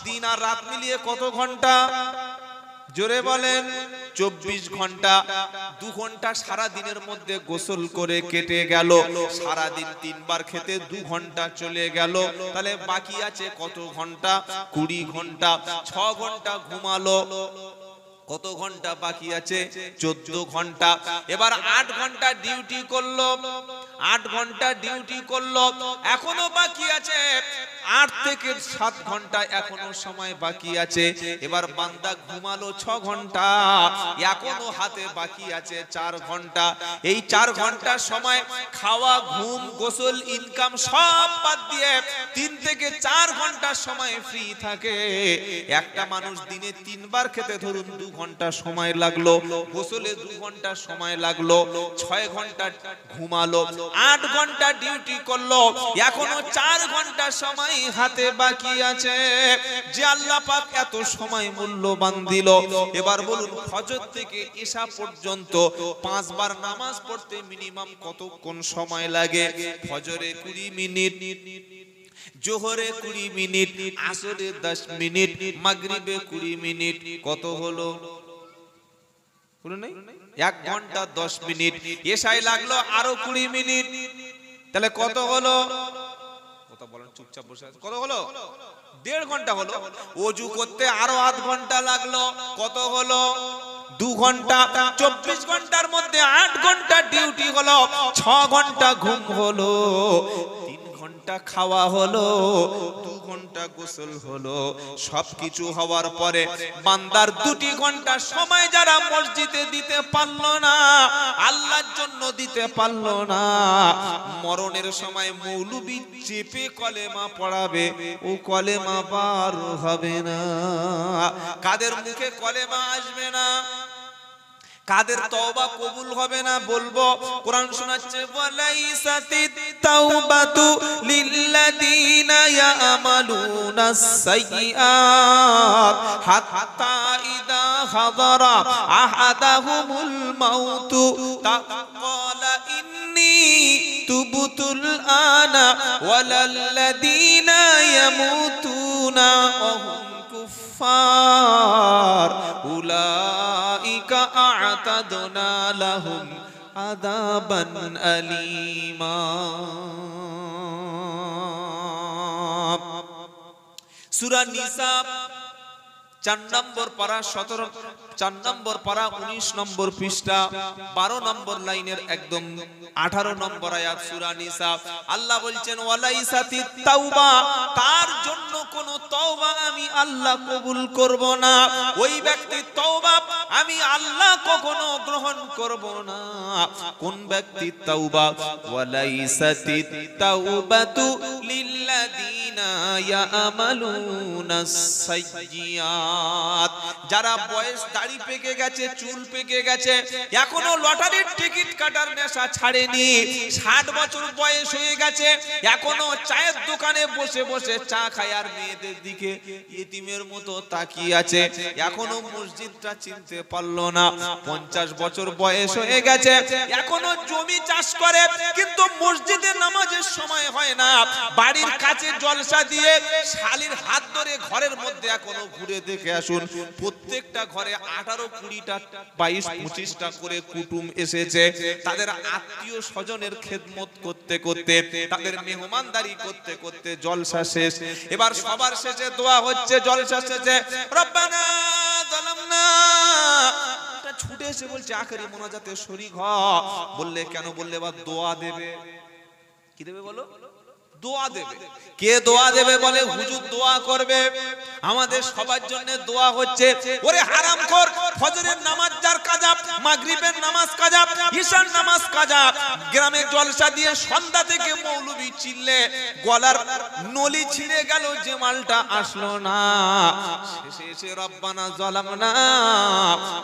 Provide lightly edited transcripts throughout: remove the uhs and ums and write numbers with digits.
দিন আর রাত মিলিয়ে কত ঘন্টা? জোরে বলেন। 24 ঘন্টা। 2 ঘন্টা সারা দিনের মধ্যে গোসল করে কেটে গেল, সারা দিন 3 বার খেতে 2 ঘন্টা চলে গেল, তাহলে বাকি আছে কত ঘন্টা? 20 ঘন্টা। 6 ঘন্টা ঘুমালো, কত ঘন্টা বাকি আছে? 14 ঘন্টা। এবার 8 ঘন্টা ডিউটি করলো, 8 ঘন্টা ডিউটি করলো, এখনো বাকি আছে 8 থেকে 7 ঘন্টা, এখনো সময় বাকি আছে। এবার বান্দা ঘুমালো 6 ঘন্টা, এখনো হাতে বাকি আছে 4 ঘন্টা। এই 4 ঘন্টার সময় খাওয়া, ঘুম, গোসল, ইনকাম সব বাদ দিয়ে 3 থেকে 4 ঘন্টার সময় ফ্রি থাকে। একটা মানুষ দিনে 3 বার খেতে ধরুন 2 ঘন্টা সময় লাগলো, গোসলে 2 ঘন্টা সময় লাগলো, 6 ঘন্টা ঘুমালো, 8 ঘন্টা ডিউটি করলো, এখনো 4 ঘন্টা সময় হাতে বাকি আছে। যে আল্লাহ পাক এত সময় মূল্যবান দিল, এবার বলুন ফজর থেকে ইশা পর্যন্ত 5 বার নামাজ পড়তে মিনিমাম কতক্ষণ সময় লাগে? ফজরে 20 মিনিট, জোহরে 20 মিনিট, আসরে 10 মিনিট, মাগরিবে 20 মিনিট, কত হলো? 1 ঘন্টা 10 মিনিট। এশায় লাগলো আরো 20 মিনিট, তাহলে কত হলো? কথা বলেন, চুপচাপ বসে আছে। কত হলো? 1.5 ঘন্টা হলো। ওযু করতে আরো আধ ঘন্টা লাগলো, কত হলো? 2 ঘন্টা। 24 ঘন্টার মধ্যে 8 ঘন্টা ডিউটি হলো, 6 ঘন্টা ঘুম হলো, 3 ঘন্টা খাওয়া হলো, 2 ঘন্টা গোসল হলো। সবকিছু হওয়ার পরে বান্দার 2 ঘন্টা সময় যারা মসজিদে দিতে পারলো না, আল্লাহর জন্য দিতে পারলো না, মরণের সময় মৌলবি চেপে কলেমা পড়াবে, ও কলেমা বার হবে না। কাদের মুখে কলেমা আসবে না, কাদের তওবা কবুল হবে না, বলবো। কোরআন শোনাচ্ছে, ওয়ালাইসাতিত তাওবাতু লিল্লাযিনা ইয়ামালুনাস সাইয়্যাত হাত্তা ইযা হাদারা আহাদাহুমুল মাউতু তাকালা ইন্নী তুবতুল আনা ওয়ালাল্লাযিনা ইয়ামুতুনা ওয়া হুম কুফফার উলাইকা আ'তাদনা লাহুম আযাবান আলীমা। সূরা নিসা 4 নম্বর পারা 17, 4 নম্বর পারা 19 নম্বর পৃষ্ঠা 12 নম্বর লাইনের একদম 18 নম্বর আয়াত সূরা নিসা। আল্লাহ বলছেন, ওয়ালাইসাতিত তাওবা, তার জন্য কোন তওবা আমি আল্লাহ কবুল করব না। ওই ব্যক্তির তওবা আমি আল্লাহ কখনো গ্রহণ করব না। কোন ব্যক্তির তওবা? ওয়ালাইসাতিত তাওবাতু লিল্লাযিনা ইয়ামালুনাস সাইয়্যাত, যারা বয়স দাড়ি পেকে গেছে, চুল পেকে গেছে, এখনো লটারির টিকিট কাটার নেশা ছাড়েনি, 60 বছর বয়স হয়ে গেছে, এখনো চায়ের দোকানে বসে বসে চা খায় আর মেয়েদের দিকে ইতিমের মতো তাকিয়ে আছে, এখনো মসজিদটা চিনতে পারলো না। 50 বছর বয়স হয়ে গেছে, এখনো জমি চাষ করে, কিন্তু মসজিদে নামাজের সময় হয় না। বাড়ির কাছে জলসা দিয়ে শালির হাত ধরে ঘরের মধ্যে এখনো ঘুরে দেখে আসুন, প্রত্যেকটা ঘরে 18, 20টা, 22, 25টা করে কুটুম এসেছে। তাদের আত্মীয় স্বজনের খেদমত করতে করতে, তাদের মেহমানদারি করতে করতে জলসা শেষ। এবার সবার শেষে দোয়া হচ্ছে, জলসা শেষে রব্বানা যালামনা, ছুটে এসে বলছে আখেরি মোনাজাতে শরীক হ। বললে কেন? বললে এবার দোয়া দেবে। কি দেবে বলো? দোয়া দেবে। কে দোয়া দেবে? বলে হুজুর দোয়া করবে। আমাদের সবার জন্য দোয়া হচ্ছে। ওরে হারামখোর, ফজরের নামাজ যার কাজা, মাগরিবের নামাজ কাজা, ঈশার নামাজ কাজা, গ্রামে জলসা দিয়ে সন্ধ্যা থেকে মৌলবি চিল্লে গলার নলি ছিঁড়ে গেল, যে মালটা আসলো না। শেষে এসে রব্বানা যালামনা,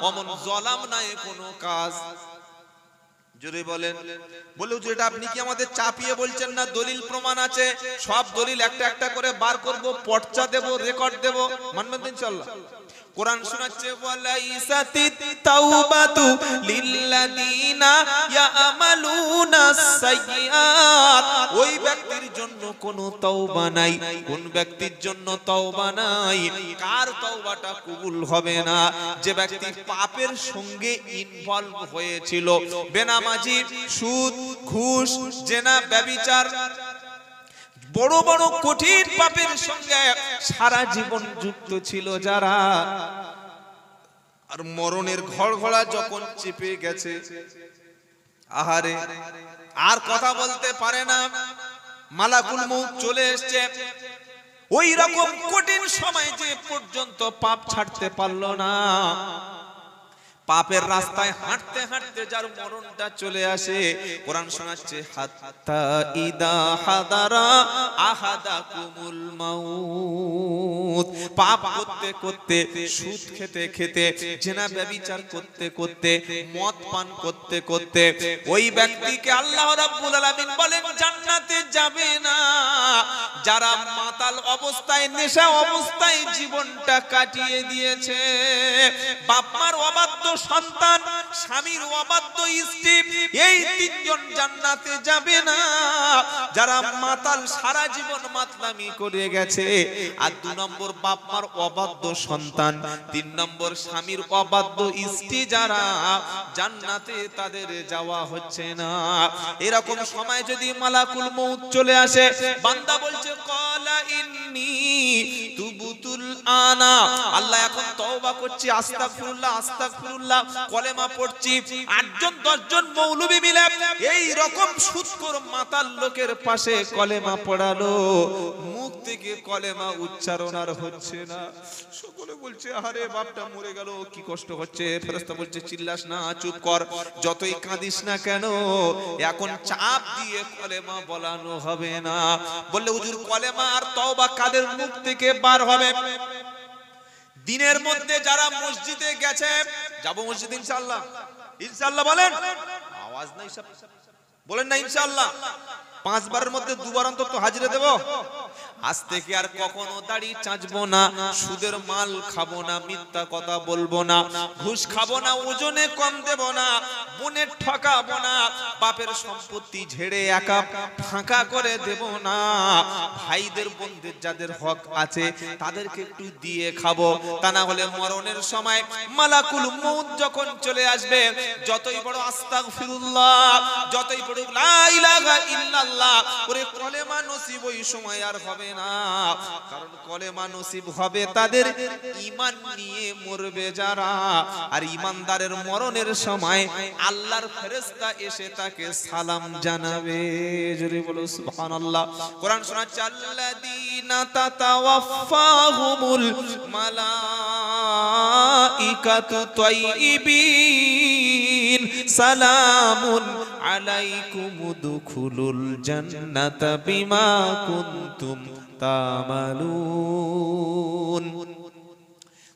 অমন যালামনা এ কোনো কাজ। জোরে বলেন। বলে হুজুর এটা আপনি কি আমাদের চাপিয়ে বলছেন না? দলিল প্রমাণ আছে, সব দলিল একটা একটা করে বার করব, পর্চা দেব, রেকর্ড দেব, মানবেন ইনশাআল্লাহ। কোরআন শোনাচ্ছে, ওয়ালাইসাতিত তাওবাতু লিল্লাযিনা ইয়ামালুনাস সাইয়্যাত, ওই ব্যক্তির জন্য কোনো তওবা নাই, কোন ব্যক্তির জন্য তওবা নাই, কার তওবাটা কবুল হবে না? যে ব্যক্তি পাপের সঙ্গে ইনভলভ হয়েছিল, বেনামাজি, সুদ, ঘুষ, জেনা, ব্যভিচার, বড় বড় কঠিন পাপের সঙ্গে সারা জীবন যুক্ত ছিল যারা, আর মরণের ঘড়ঘড়া যখন চেপে গেছে, আহারে আর কথা বলতে পারে না, মালাকুল মউত চলে এসেছে, ওই রকম কঠিন সময় যে পর্যন্ত পাপ ছাড়তে পারলো না, পাপের রাস্তায় হাঁটতে হাঁটতে যার মরণটা চলে আসে, কোরআন শোনাচ্ছে হাত্তা ইদা হাদারা আহাদাকুমুল মাউত, পাপ করতে করতে, সুদ খেতে খেতে, জেনা ব্যভিচার করতে করতে, মদ পান করতে করতে ওই ব্যক্তিকে আল্লাহ রাব্বুল আলামিন বলেন জান্নাতে যাবে না। যারা মাতাল অবস্থায়, নেশা অবস্থায় জীবনটা কাটিয়ে দিয়েছে, বাপ মার অবাধ্য সন্তান, স্বামীর অবাধ্য স্ত্রী, এই তিনজন জান্নাতে যাবে না। যারা মাতাল, সারা জীবন মাতলামি করে গেছে, আর 2 নম্বর বাপ মার অবাধ্য সন্তান, 3 নম্বর স্বামীর অবাধ্য স্ত্রী, যারা জান্নাতে তাদের যাওয়া হচ্ছে না। এরকম সময় যদি মালাকুল মউত চলে আসে, বান্দা বলছে ক্বালা ইন্নী তুবতুল আনা, আল্লাহ এখন তওবা করছি, আস্তাগফিরুল্লাহ আস্তাগফিরুল্লাহ, কলেমা পড়ছি। 8 জন 10 জন মৌলবি মিলে এই রকম সুদখোর মাতাল লোকের পাশে কলেমা পড়ালো, মুখ থেকে কলেমা উচ্চারণ আর হচ্ছে না। সকলে বলছে আরে বাপটা মরে গেল, কি কষ্ট হচ্ছে। ফেরেশতা বলছে চিল্লাস না, চুপ কর, যতই কাঁদিস না কেন, এখন চাপ দিয়ে কলেমা বলানো হবে না। বললে হুজুর কলেমা আর তওবা কাদের মুখ থেকে বার হবে? দিনের মধ্যে যারা মসজিদে গেছে, যাব মসজিদ ইনশাআল্লাহ, ইনশাআল্লাহ বলেন, আওয়াজ নাই সব বলেন না ইনশাআল্লাহ। 5 বারের মধ্যে 2 বার অন্তত হাজিরা দেব। আজ থেকে আর কখনো দাড়ি চাঁচবো না, সুদের মাল খাবো না, মিথ্যা কথা বলবো না, ঘুষ খাবো না, ওজনে কম দেব না, বোনের ঠকাবো না, বাপের সম্পত্তি ঝেড়ে একা ফাঁকা করে দেব না, ভাইদের বোনদের যাদের হক আছে তাদেরকে একটু দিয়ে খাবো। তা না হলে মরণের সময় মালাকুল মউত যখন চলে আসবে, যতই বড় আস্তাগফিরুল্লাহ, যতই বড় লা ইলাহা ইল্লাল্লাহ, ওরে কলেমা নসিব ওই সময় আর হবে না। কারণ কলেমা নসিব হবে তাদের ঈমান নিয়ে মরবে যারা, আর ঈমানদারের মরণের সময় আল্লাহর ফেরেশতা এসে তাকে সালাম জানাবে। জোরে বলো সুবহানাল্লাহ। কোরআন শোনাচ্ছে আল্লাযীনা তাতাওয়াফাহুমুল মালাইকাতু তাইয়্যিবিন সালামুন আলাইকুম উদখুলুল জান্নাতা বিমা কুনতুম তা'মালুন।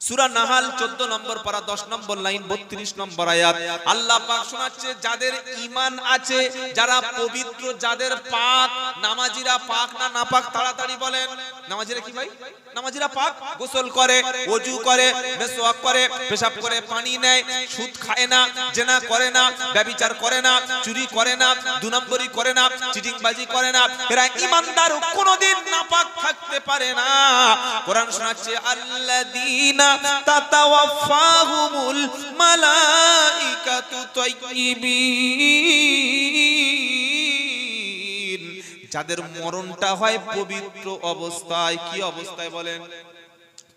সূরা নাহাল 14 নম্বর পারা 10 নম্বর লাইন 32 নম্বর আয়াত। আল্লাহ পাক শোনাচ্ছে যাদের ঈমান আছে, যারা পবিত্র, যাদের পাক, নামাজিরা পাক না নাপাক তাড়াতাড়ি বলেন। নামাজিরা কি ভাই? নামাজিরা পাক, গোসল করে, ওযু করে, মিসওয়াক করে, পেশাব করে পানি নেয়, সুদ খায় না, জেনা করে না, ব্যভিচার করে না, চুরি করে না, 2 নম্বরই করে না, চিটিংবাজি করে না, এরা ঈমানদার কোনদিন নাপাক থাকতে পারে না। কোরআন শোনাচ্ছে আল্লাযীনা তাতাওয়াফাহুমুল মালাইকাতু তাইয়্যিবিন, যাদের মরণটা হয় পবিত্র অবস্থায়। কি অবস্থায় বলেন?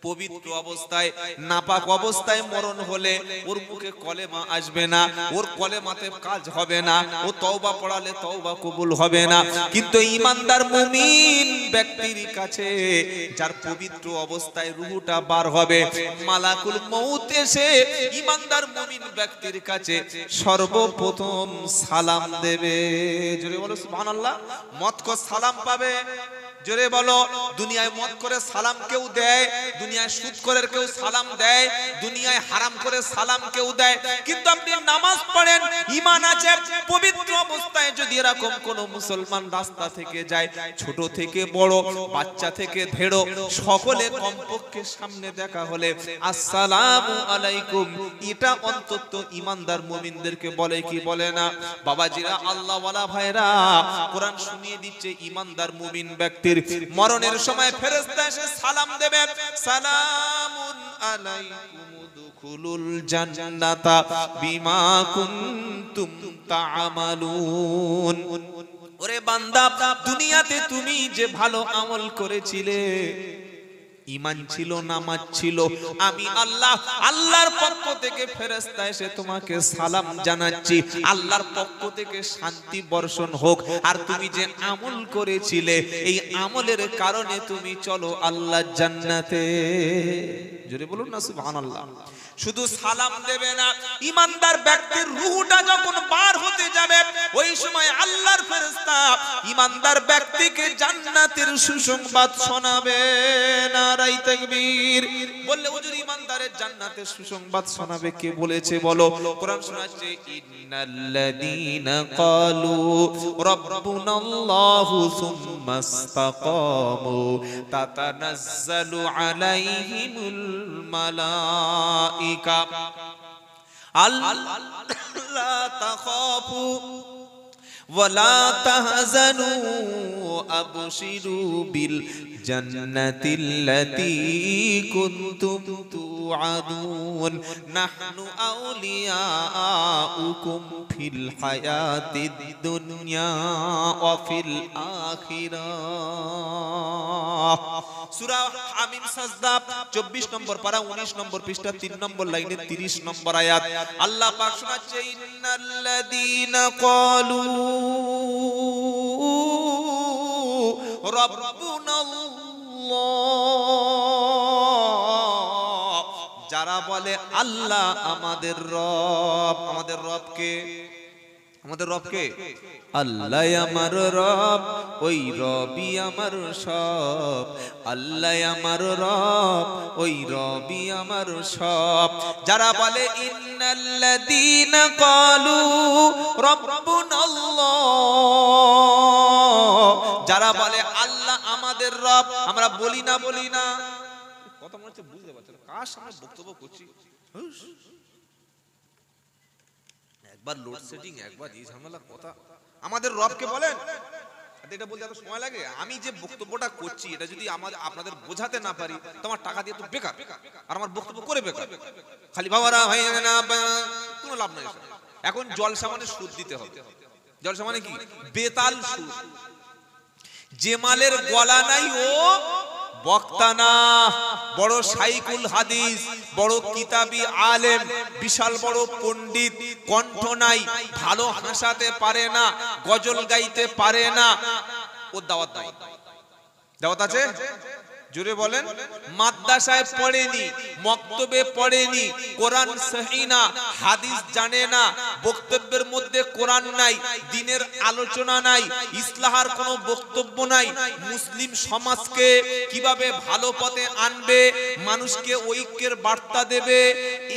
পবিত্র অবস্থায়। নাপাক অবস্থায় মরণ হলে ওর মুখে কলেমা আসবে না, ওর কলেমাতে কাজ হবে না, ও তওবা পড়ালে তওবা কবুল হবে না। কিন্তু ঈমানদার মুমিন ব্যক্তির কাছে, যার পবিত্র অবস্থায় রূহটা বার হবে, মালাকুল মউত এসে ঈমানদার মুমিন ব্যক্তির কাছে সর্বপ্রথম সালাম দেবে। জোরে বলো সুবহানাল্লাহ। মত কো সালাম পাবে, জোরে বলো। দুনিয়ায় মদ করে সালাম কেউ দেয়, দুনিয়ায় সুদ করে কেউ সালাম দেয়, দুনিয়ায় হারাম করে সালাম কেউ দেয়, কিন্তু আপনি নামাজ পড়েন, ঈমান আছে, পবিত্র অবস্থায় যদি এরকম কোন মুসলমান রাস্তা থেকে যায়, ছোট থেকে বড়, বাচ্চা থেকে ধেড়ো, সকলে কমপক্ষে সামনে দেখা হলে আসসালামু আলাইকুম, এটা অন্তত ঈমানদার মুমিনদেরকে বলে কি বলে না? বাবাজিরা, আল্লাহ ওয়ালা ভাইরা, কোরআন শুনিয়ে দিচ্ছে ঈমানদার মুমিন ব্যক্তির মরণের সময় ফেরেশতা এসে সালাম দেবে, সালামুন আলাইকুম উদখুলুল জান্নাতা বিমা কুনতুম তা'মালুন। ওরে বান্দা, দুনিয়াতে তুমি যে ভালো আমল করেছিলে, ঈমান ছিল, নামাজ ছিল, আমি আল্লাহর পক্ষ থেকে ফেরেশতা এসে তোমাকে সালাম জানাচ্ছি, আল্লাহর পক্ষ থেকে শান্তি বর্ষণ হোক। আর তুমি যে আমল করেছিলে, এই আমলের কারণে তুমি চলো আল্লাহর জান্নাতে। জোরে বলুন না সুবহানাল্লাহ। শুধু সালাম দেবে না, ঈমানদার ব্যক্তির রূহটা যখন বার হতে যাবে, ওই সময় আল্লাহর ফেরেশতা ঈমানদার ব্যক্তিকে জান্নাতের সুসংবাদ শোনাবে। নারায়ে তাকবীর। বললে হুজুর, ঈমানদারের জান্নাতের সুসংবাদ শোনাবে কে বলেছে বলো? কোরআন শোনাচ্ছে, ইন্নাল্লাযীনা ক্বালু রাব্বুনাল্লাহু সুম্মা ইসতাকামু তাতানাজ্জালু আলাইহিমুল মালাইকা আল্লা তাখাফু ওয়ালা তাহজানু আবশিরু বিল জান্নাতিল্লাতী কুনতুম তুআদুন নাহনু আউলিয়াউকুম ফিল হায়াতিদ দুনিয়া ওয়া ফিল আখিরাহ। সূরা হামিম সাজদা 24 নম্বর পারা 19 নম্বর পৃষ্ঠা 3 নম্বর লাইনে 30 নম্বর আয়াত। আল্লাহ পাক শোনাচ্ছে, ইন্নাল্লাযীনা ক্বালু রাব্বুনাল্লাহ, যারা বলে আল্লাহ আমাদের রব। আমাদের রবকে, আমাদের রবকে আল্লাহ আমার রব, ওই রবি আমার সব। আল্লাহ আমার রব, ওই রবি আমার সব। যারা বলে ইন্নাল্লাযীনা ক্বালু রাব্বুনাল্লাহ, যারা বলে আল্লাহ আমাদের রব, আমরা বলি না কথা মনে হচ্ছে বুঝতে পারছেন কার সামনে বক্তব্য করছি। একবার লোডশেডিং, একবার এই ঝামেলা, কথা আমাদের রবকে বলেন, এটা বলতে এত সময় লাগে? আমি যে বক্তব্যটা করছি, এটা যদি আপনাদের বোঝাতে না পারি, তোমার টাকা দিয়ে তো বেকার, আর আমার বক্তব্য করে বেকার। খালি বাবারা ভাই না, কোনো লাভ নাই। এখন জলসা মানে সুদ দিতে হবে। জলসা মানে কি? বেতাল সুদ। যে মালের গলা নাই ও বক্তা না। বড় শাইখুল হাদিস, বড় কিতাবী আলেম, বিশাল বড় পণ্ডিত, কণ্ঠ নাই, ভালো হাসাতে পারে না, গজল গাইতে পারে না, ওর দাওয়াত নাই। দাওয়াত আছে? জোরে বলেন। মাদ্রাসায় পড়েনি, মক্তবে পড়েনি, কোরআন সহি না, হাদিস জানে না, বক্তব্যের মধ্যে কোরআন নাই, দ্বীনের আলোচনা নাই, ইসলাহার কোনো বক্তব্য নাই, মুসলিম সমাজকে কিভাবে ভালো পথে আনবে, মানুষকে ঐক্যের বার্তা দেবে,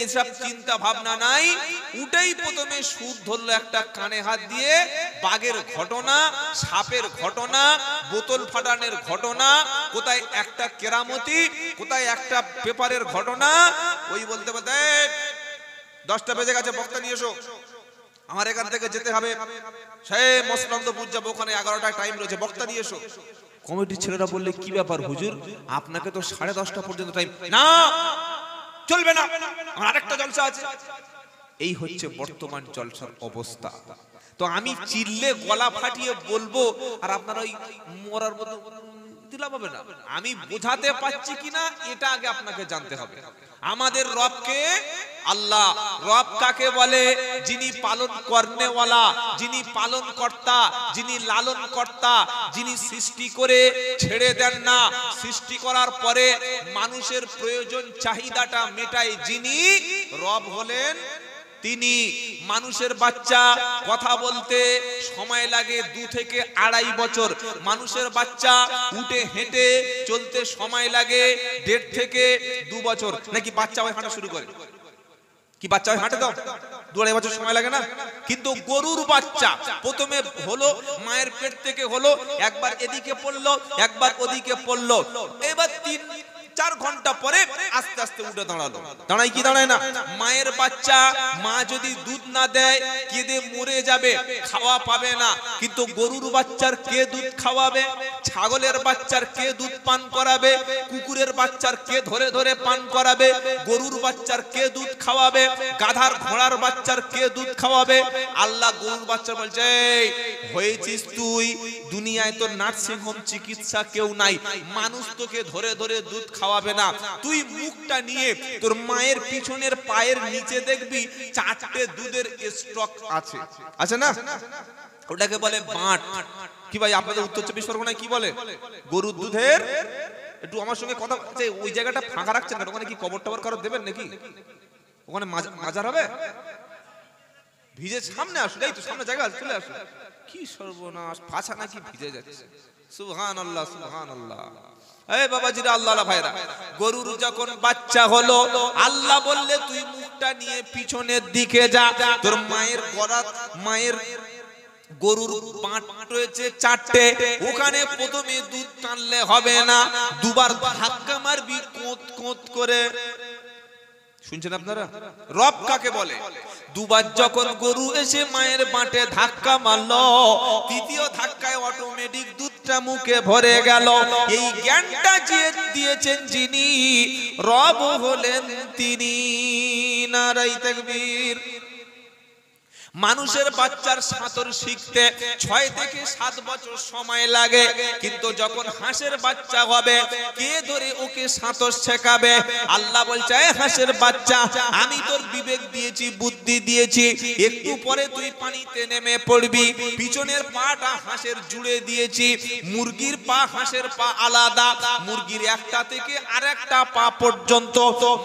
এসব চিন্তা ভাবনা নাই। উঠেই প্রথমে সুদ ধরলো একটা কানে হাত দিয়ে, বাঘের ঘটনা, সাপের ঘটনা, বোতল ফাটানোর ঘটনা, কোথায় একটা কেরামতি, কোথায় একটা পেপারের ঘটনা। ওই বলতে বলতে 10টা বেজে গেছে, বক্তা নিয়ে এসো, আমার এখান থেকে যেতে হবে, সে মসলন্দপুর যাবো, ওখানে 11টায় টাইম রয়েছে, বক্তা নিয়ে এসো। কমিটির ছেলেরা বললে কি ব্যাপার হুজুর, আপনাকে তো 10:30 পর্যন্ত টাইম। না, চলবে না, আমার আরেকটা জলসা আছে। এই হচ্ছে বর্তমান জলসার অবস্থা। তো আমি চিল্লে গলা ফাটিয়ে বলবো, আর আপনারা ওই মরার মতো দিলাম হবে না। আমি বোঝাতে পারছি কিনা এটা আগে আপনাকে জানতে হবে। আমাদের রবকে আল্লাহ, রব কাকে বলে? যিনি পালন করনেওয়ালা, যিনি পালন কর্তা, যিনি লালন কর্তা, যিনি সৃষ্টি করে ছেড়ে দেন না, সৃষ্টি করার পরে মানুষের প্রয়োজন চাহিদাটা মেটায়, যিনি রব হলেন তিনি মানুষের বাচ্চা কথা বলতে সময় লাগে 2 থেকে 2.5 বছর, মানুষের বাচ্চা উঠে হেঁটে চলতে সময় লাগে 1.5 থেকে 2 বছর। নাকি বাচ্চা হয় হাঁটা শুরু করে, কি বাচ্চা হয় হাঁটে দাও 2-2.5 বছর সময় লাগে না? কিন্তু গরুর বাচ্চা প্রথমে হলো মায়ের পেট থেকে হলো, একবার এদিকে পড়লো একবার ওদিকে পড়লো, এবার 3-4 ঘন্টা পরে আস্তে আস্তে উঠে দাঁড়ালো। দাঁড়ায় কি দাঁড়ায় না? মায়ের বাচ্চা মা যদি দুধ না দেয় কেঁদে মরে যাবে, খাওয়া পাবে না। কিন্তু গরুর বাচ্চার কে দুধ খাওয়াবে? ছাগলের বাচ্চার কে দুধ পান করাবে? কুকুরের বাচ্চার কে ধরে ধরে পান করাবে? গরুর বাচ্চার কে দুধ খাওয়াবে? গাধার ঘোড়ার বাচ্চার কে দুধ খাওয়াবে? আল্লাহ গরুর বাচ্চা বলছে, হয়েছিস তুই দুনিয়ায়, তোর নার্সিং হোম চিকিৎসা কেউ নাই, মানুষ তোকে ধরে ধরে দুধ খাওয়াবে না। তুই মুখটা নিয়ে তোর মায়ের পিছনের পায়ের নিচে দেখবি 4টে দুধের স্টক আছে, আছে না? ওটাকে বলে বাঁট। কি ভাই আপনাদের উত্তর 24 পরগনায় কি বলে? গরুর দুধের। একটু আমার সঙ্গে কথা, ওই জায়গাটা ফাঁকা রাখছেন না, ওখানে কি কবর টবর কারো দেবেন নাকি? ওখানে মাজার হবে? ভিজে সামনে আসুন, এই তো সামনে জায়গা আছে, চলে আসুন। কি সর্বনাশ, পাছা নাকি ভিজে যাচ্ছে। সুবহানাল্লাহ সুবহানাল্লাহ। এই বাবাজিরা, আল্লাহ ভাইরা, গরুর যখন বাচ্চা হলো আল্লাহ বললে তুই মুখটা নিয়ে পিছনের দিকে যা, তোর মায়ের গলা, মায়ের গরুর পাঁট রয়েছে 4টে, ওখানে প্রথমে দুধ টানলে হবে না, 2 বার ধাক্কা মারবি কোত কোত করে। শুনছেন আপনারা? রব কাকে বলে? 2 বার যখন গরু এসে মায়ের বাঁটে ধাক্কা মারলো, 3য় ধাক্কায় অটোমেটিক দুধটা মুখে ভরে গেল। এই জ্ঞানটা দিয়েছেন যিনি, রব হলেন তিনি। নারায়ে তাকবীর। মানুষের বাচ্চার সাঁতর শিখতে 6 থেকে 7 বছর সময় লাগে, কিন্তু যখন হাঁসের বাচ্চা হবে কে ধরে ওকে সাঁতর শেখাবে? আল্লাহ বলছে, হাঁসের বাচ্চা আমি তোর বিবেক দিয়েছি, বুদ্ধি দিয়েছি, একটু পরে তুই পানিতে নেমে পড়বি, পিছনের পাটা হাঁসের জুড়ে দিয়েছি। মুরগির পা হাঁসের পা আলাদা, মুরগির একটা থেকে আরেকটা পা পর্যন্ত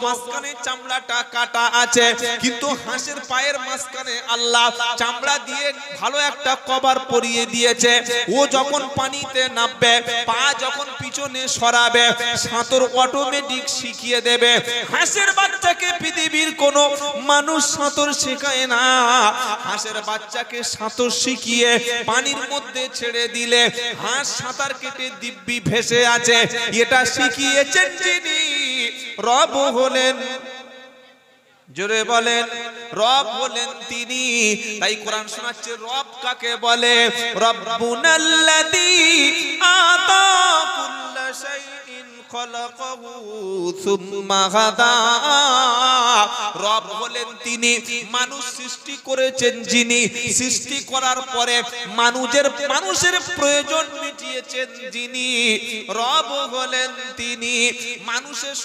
মাঝখানে চামড়াটা কাটা আছে, কিন্তু হাঁসের পায়ের মাঝখানে আল্লাহ চামড়া দিয়ে ভালো একটা কভার পরিয়ে দিয়েছে। ও যখন পানিতে নামবে, পা যখন পিছনে সরাবে, সাঁতর অটোমেটিক শিখিয়ে দেবে। হাঁসের বাচ্চাকে পৃথিবীর কোনো মানুষ সাঁতর শেখায় না। হাঁসের বাচ্চাকে সাঁতর শিখিয়ে পানির মধ্যে ছেড়ে দিলে হাঁস সাঁতার কেটে দিব্যি ভেসে আছে। এটা শিখিয়েছেন যিনি, রব হলেন, জোরে বলেন, রব হলেন তিনি। তাই কোরআন শোনাচ্ছে রব কাকে বলে? রব্বুনাল্লাযী আতা কুল্লা শাইইন খালাকাহু সুম্মা হাদা। রব হলেন তিনি, মানুষ সৃষ্টি করেছেন যিনি, সৃষ্টি করার পরে মানুষের প্রয়োজন মিটিয়েছেন যিনি, রব হলেন তিনি। মানুষের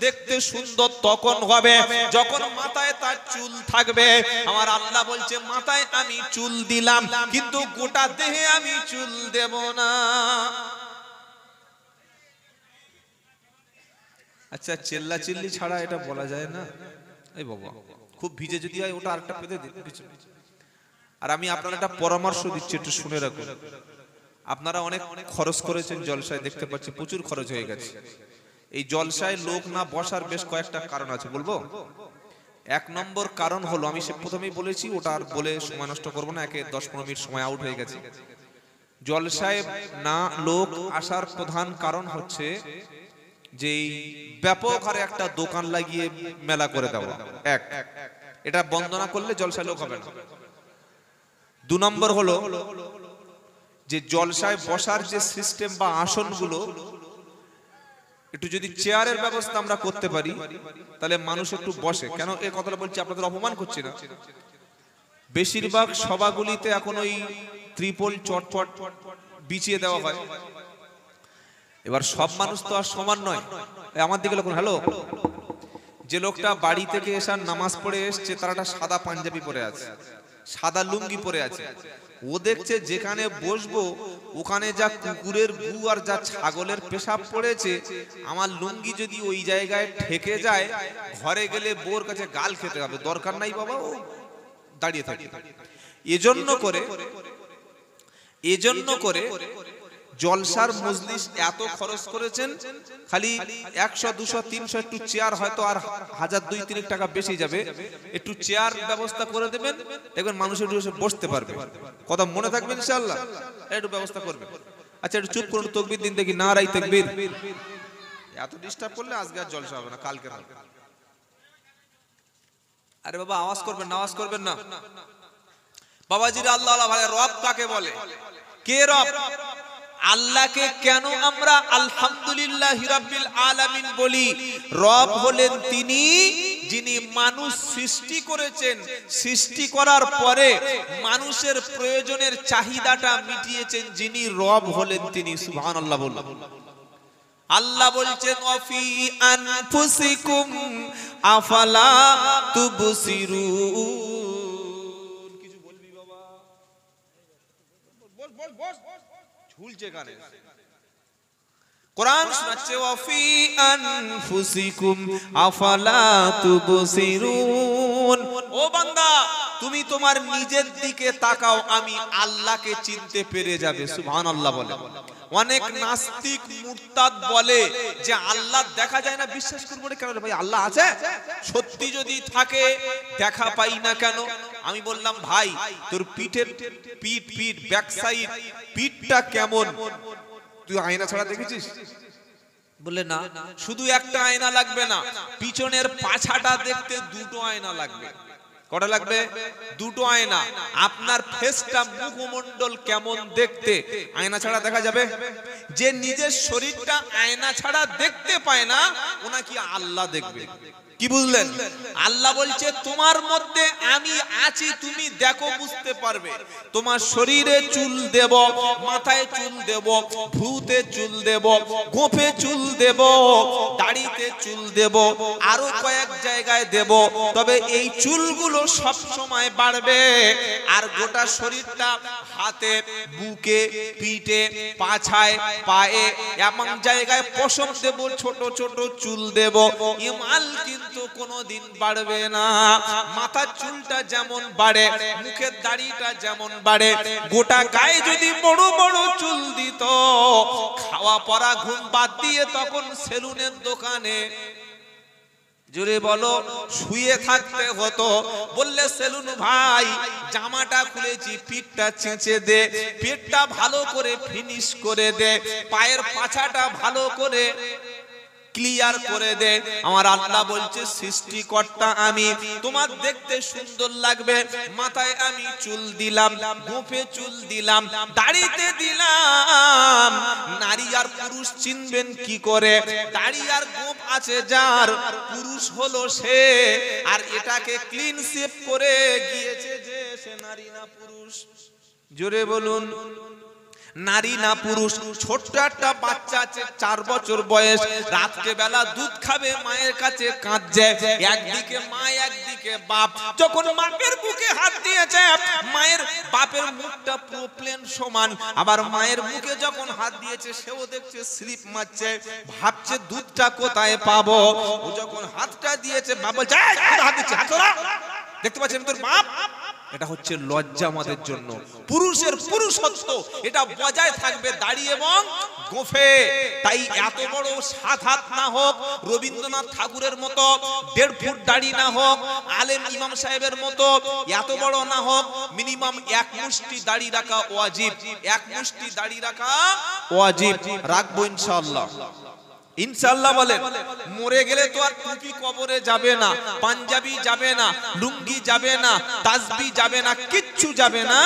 দেখতে সুন্দর তখন হবে যখন মাথায় তার চুল থাকবে। আমার আল্লাহ বলছে, মাথায় আমি চুল দিলাম, কিন্তু গোটা দেহে আমি চুল দেব না। আচ্ছা, চিল্লা চিল্লি ছাড়া এটা বলা যায় না? এই বাবা, খুব ভিজে যদি হয় ওটা আরেকটা পেতে দিন। আর আমি আপনার একটা পরামর্শ দিচ্ছি, একটু শুনে রাখুন। আপনারা অনেক খরচ করেছেন জলসায়, দেখতে পাচ্ছি প্রচুর খরচ হয়ে গেছে। এই জলসায় লোক না বসার বেশ কয়েকটা কারণ আছে, বলবো। 1 নম্বর কারণ হলো, আমি সে প্রথমেই বলেছি, ওটা আর বলে সময় নষ্ট করবো না, 10-15 মিনিট সময় আউট হয়ে গেছে। জলসায় না লোক আসার প্রধান কারণ হচ্ছে যে ব্যাপক হারে একটা দোকান লাগিয়ে মেলা করে দেওয়া। এটা বন্ধ না করলে জলসায় লোক হবে না। 2 নম্বর হলো যে জলসায় বসার যে সিস্টেম বা আসনগুলো, একটু যদি চেয়ারের ব্যবস্থা আমরা করতে পারি তাহলে মানুষ একটু বসে। কেন এই কথাটা বলছি, আপনাদের অপমান করছি না। বেশিরভাগ সভাগুলিতে এখন ওই ত্রিপল চটপট বিছিয়ে দেওয়া হয়। এবার সব মানুষ তো আর সমান নয়। আমার দিকে লোক, হ্যালো, যে লোকটা বাড়ি থেকে এসে নামাজ পড়ে এসছে, তার একটা সাদা পাঞ্জাবি পরে আছে, সাদা লুঙ্গি পরে আছে, ও দেখছে যেখানে বসবো ওখানে যা কুকুরের গু আর যা ছাগলের পেশাব পড়েছে, আমার লুঙ্গি যদি ওই জায়গায় ঠেকে যায়, ঘরে গেলে বউর কাছে গাল খেতে হবে। দরকার নাই বাবা, ও দাঁড়িয়ে থাকি। এজন্য করে জলসার মজলিস এত খরচ করেছেন, খালি 100 200 300 একটু চেয়ার হয়তো আর 1000 2-3 টাকা বেশি যাবে, একটু চেয়ার ব্যবস্থা করে দেবেন, দেখবেন মানুষ একটু বসতে পারবে। কথা মনে থাকবে ইনশাআল্লাহ, একটু ব্যবস্থা করবে। আচ্ছা একটু চুপ করুন, তাকবীর দিন দেখি, নারায়ে তাকবীর। এত ডিস্টার্ব করলে আজকে আর জলসা হবে না, কালকে হবে। আরে বাবা আওয়াজ করবেন না। বাবাজিরা, আল্লাহ আল্লাহ ভাই, রব কাকে বলে? কে রব? আল্লাহকে কেন আমরা আলহামদুলিল্লাহি রাব্বিল আলামিন বলি? রব হলেন তিনি যিনি মানুষ সৃষ্টি করেছেন, সৃষ্টি করার পরে মানুষের প্রয়োজনের চাহিদাটা মিটিয়েছেন, যিনি রব হলেন তিনি। সুবহানাল্লাহ বলুন। আল্লাহ বলছেন ওয়াফি আনফুসিকুম আফালা তুবসিরুন। কিছু বলবি বাবা? বল ঝুলছে কানে। কোরআন শোনাচ্ছে ওয়াফি আনফুসিকুম আফালা তুবসিরুন। ও বান্দা, তুমি তোমার নিজের দিকে তাকাও, আমি আল্লাহকে চিনতে পেরে যাবে। সুবহানাল্লাহ বলে। অনেক নাস্তিক মুরতাদ বলে যে আল্লাহ দেখা যায় না, বিশ্বাস করবো না কেন রে ভাই? আল্লাহ আছে, সত্যি যদি থাকে দেখা পাই না কেন? আমি বললাম ভাই, তোর পিঠের পিঠ ব্যাক সাইড পিঠটা কেমন তুই আয়না ছাড়া দেখেছিস? বলে না, শুধু একটা আয়না লাগবে না, পিছনের পাছাটা দেখতে দুটো আয়না লাগবে। কটা লাগবে? দুটো আয়না। আপনার ফেসটা, মুখমণ্ডল কেমন দেখতে আয়না ছাড়া দেখা যাবে? যে নিজের শরীরটা আয়না ছাড়া দেখতে পায় না, ওনা কি আল্লাহ দেখবে? কি বুঝলেন? আল্লাহ বলছে তোমার মধ্যে আমি আছি, তুমি দেখো, বুঝতে পারবে। তোমার শরীরে চুল দেব, মাথায় চুল দেব, ভ্রুতে চুল দেব, গোঁফে চুল দেব, দাড়িতে চুল দেব, আরো কয়েক জায়গায় দেব। তবে এই চুলগুলো সব সময় বাড়বে, আর গোটা শরীরটা, হাতে, বুকে, পিঠে, পাছায়, পায়ে, এমন জায়গায় পশম দেব, ছোট ছোট চুল দেব। ইমাল কিন্তু কোনদিন বাড়বে না। মাথার চুলটা যেমন বাড়ে, মুখের দাড়িটা যেমন বাড়ে, গোটা গায়ে যদি বড় বড় চুল দিত, খাওয়া পড়া ঘুম বাদ দিয়ে তখন সেলুনের দোকানে, জোরে বলো, শুয়ে থাকতে হতো। বললে সেলুন ভাই জামাটা খুলেছি, পিঠটা চেঁচে দে, পেটটা ভালো করে ফিনিশ করে দে, পায়ের পাছাটা ভালো করে ক্লিয়ার করে দে। আমার আল্লাহ বলছে সৃষ্টিকর্তা আমি, তোমার দেখতে সুন্দর লাগবে। মাথায় আমি চুল দিলাম, গোঁফে চুল দিলাম, দাড়িতে দিলাম। নারী আর পুরুষ চিনবেন কি করে? দাড়ি আর গোঁফ আছে যার, পুরুষ হলো সে। আর এটাকে ক্লিন শেভ করে গিয়েছে যে, সে নারী না পুরুষ? জোরে বলুন, নারী না পুরুষ? ছোট্ট একটা বাচ্চা আছে, 4 বছর বয়স, রাত্রে বেলা দুধ খাবে, মায়ের কাছে কাঁদছে। একদিকে মা, একদিকে বাপ। যখন বাপের বুকে হাত দিয়েছে, মায়ের বাপের মুখটা পুরো প্লেন সমান। আবার মায়ের মুখে যখন হাত দিয়েছে, সেও দেখছে স্লিপ মারছে, ভাবছে দুধটা কোথায় পাবো। ও যখন হাতটা দিয়েছে, বাপ বলছে হাত দিচ্ছে, হাত ধরা, দেখতে পাচ্ছেন তোর বাপ। এটা হচ্ছে লজ্জা আমাদের জন্য। পুরুষের পুরুষত্ব এটা বজায় থাকবে দাড়ি এবং গোঁফে। তাই এত বড় 7 হাত না হোক, রবীন্দ্রনাথ ঠাকুরের মতো 1.5 ফুট দাড়ি না হোক, আলেম ইমাম সাহেবের মতো এত বড় না হোক, মিনিমাম 1 মুষ্টি দাড়ি রাখা ওয়াজিব। 1 মুষ্টি দাড়ি রাখা ওয়াজিব। রাখবো ইনশাআল্লাহ। ইনশাআল্লাহ বলেন। মরে গেলে তো আর টুপি কবরে যাবে না, পাঞ্জাবি যাবে না, লুঙ্গি যাবে না, তাসবি যাবে না, কিচ্ছু যাবে না।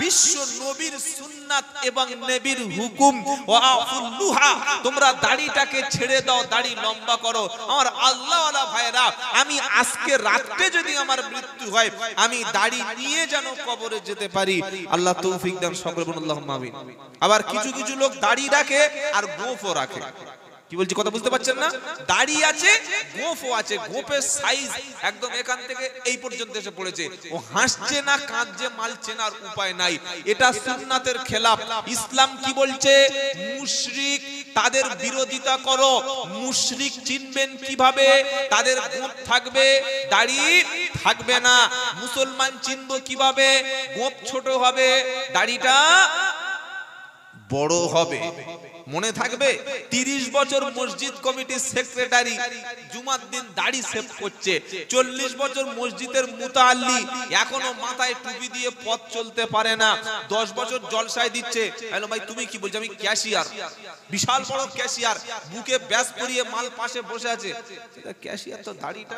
বিশ্ব নবীর সুন্নাত এবং নবীর হুকুম, ওয়াফুল্লুহা, তোমরা দাড়িটাকে ছেড়ে দাও, দাড়ি লম্বা করো। আমার আল্লাহওয়ালা ভাইরা, আমি আজকে রাতে যদি আমার মৃত্যু হয়, আমি দাড়ি নিয়ে যেন কবরে যেতে পারি। আল্লাহ তৌফিক দান, সকলে বলুন আল্লাহুম্মা আমিন। আবার কিছু কিছু লোক দাড়ি রাখে আর গোঁফও রাখে। কি বলছি কথা বুঝতে পারছেন না? দাড়ি আছে, গোঁফও আছে, গোঁফের সাইজ একদম এখান থেকে এই পর্যন্ত এসে পড়েছে। ও হাসছে না কাঁদছে, মালছে না, আর উপায় নাই। এটা সুন্নাতের খেলাফ। ইসলাম কি বলছে? মুশরিক তাদের বিরোধিতা করো। মুশরিক চিনবেন কিভাবে? তাদের গোঁফ থাকবে, দাড়ি থাকবে না। মুসলমান চিনবো কিভাবে? গোঁফ ছোট হবে, দাড়িটা বড় হবে। মনে থাকবে? 30 বছর মসজিদ কমিটির সেক্রেটারি জুমার দিন দাড়ি শেভ করছে, 40 বছর মসজিদের মুতাআল্লি এখনো মাথায় টুপি দিয়ে পথ চলতে পারে না, 10 বছর জলসায় দিচ্ছে। হ্যালো ভাই, তুমি কি বলছো? আমি ক্যাশিয়ার, বিশাল বড় ক্যাশিয়ার, বুকে ব্যাস পরিয়ে মাল পাশে বসে আছে। ক্যাশিয়ার তো দাড়িটা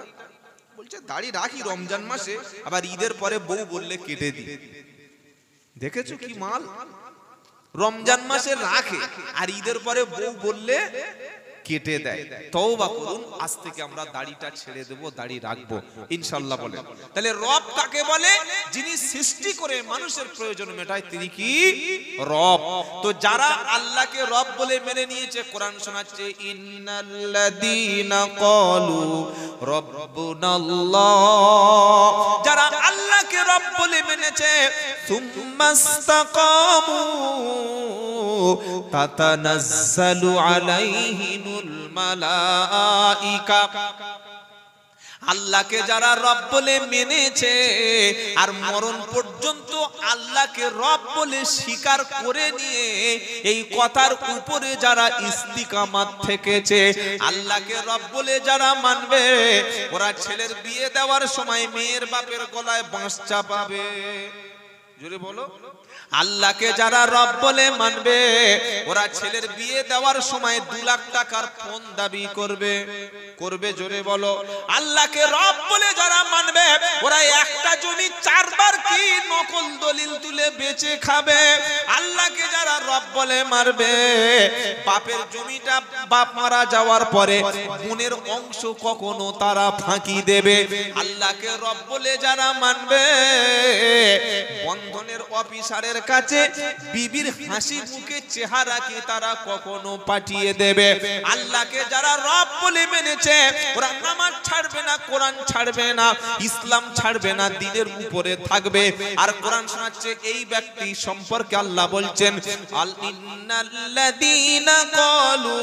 বলছে দাড়ি রাখি রমজান মাসে, আবার ঈদের পরে বউ বললে কেটে দি। দেখেছো কি মাল? রমজান মাসে রাখে আর ঈদের পরে বউ বললে কেটে দেয়। তওবা করুন, আজ থেকে আমরা দাড়িটা ছেড়ে দেব, দাড়ি রাখবো ইনশাআল্লাহ বলে। তাহলে রব কাকে বলে? যিনি সৃষ্টি করে মানুষের প্রয়োজন মেটায়, তিনি কি? রব। তো যারা আল্লাহকে রব বলে মেনে নিয়েছে, কোরআন শোনাচ্ছে ইন্নাল্লাযীনা ক্বালু রাব্বুনাল্লাহ, যারা আল্লাহকে রব বলে মেনেছে, সুম্মাস্তাকামু তাতানাজ্জালু আলাইহিমুল মালাইকা, আল্লাহকে যারা রব বলে মেনেছে আর মরণ পর্যন্ত আল্লাহকে রব বলে স্বীকার করে নিয়ে এই কথার উপরে যারা ইস্তিকামাত থেকেছে, আল্লাহকে রব বলে যারা মানবে, ওরা ছেলের বিয়ে দেওয়ার সময় মেয়ের বাপের গলায় বাঁশ চাপাবে। জোরে বলো। আল্লাহকে যারা রব বলে মানবে, ওরা ছেলের বিয়ে দেওয়ার সময় 2 লাখ টাকার ফোন দাবি করবে। করবে? জোরে বলো। আল্লাহকে রব বলে যারা মানবে, ওরা একটা জমি 4 বার কি নকল দলিল তুলে বেচে খাবে। আল্লাহকে যারা রব বলে মারবে, বাপের জমিটা বাপ মারা যাওয়ার পরে বোনের অংশ কখনো তারা ফাঁকি দেবে। আল্লাহকে রব বলে যারা মানবে, বন্ধনের অফিসারের কাছে বিবির হাসি মুখে চেহারাকে তারা কখনো পাঠিয়ে দেবে। আল্লাহকে যারা রব বলে মেনেছে, ওরা নামাজ ছাড়বে না, কোরআন ছাড়বে না, ইসলাম ছাড়বে না, দ্বীনের উপরে থাকবে। আর কোরআন শোনাচ্ছে এই ব্যক্তি সম্পর্কে আল্লাহ বলছেন আল ইন্নাল্লাযীনা ক্বালু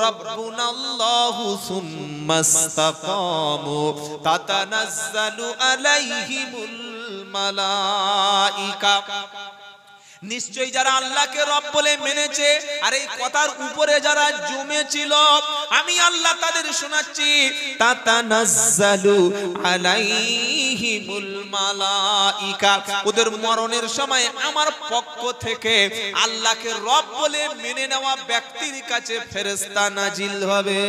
রাব্বুনাল্লাহু সুম্মাস্তাকামু তাতানাজ্জালু আলাইহিমুল মালাইকা, নিশ্চয়ই যারা আল্লাহকে রব বলে মেনেছে আর এই কথার উপরে যারা জমেছিল, আমি আল্লাহ তাদের শোনাচ্ছি তাতানাজ্জালু আলাইহিমুল মালাইকা, ওদের মরণের সময় আমার পক্ষ থেকে আল্লাহকে রব বলে মেনে নেওয়া ব্যক্তির কাছে ফেরেশতা নাজিল হবে।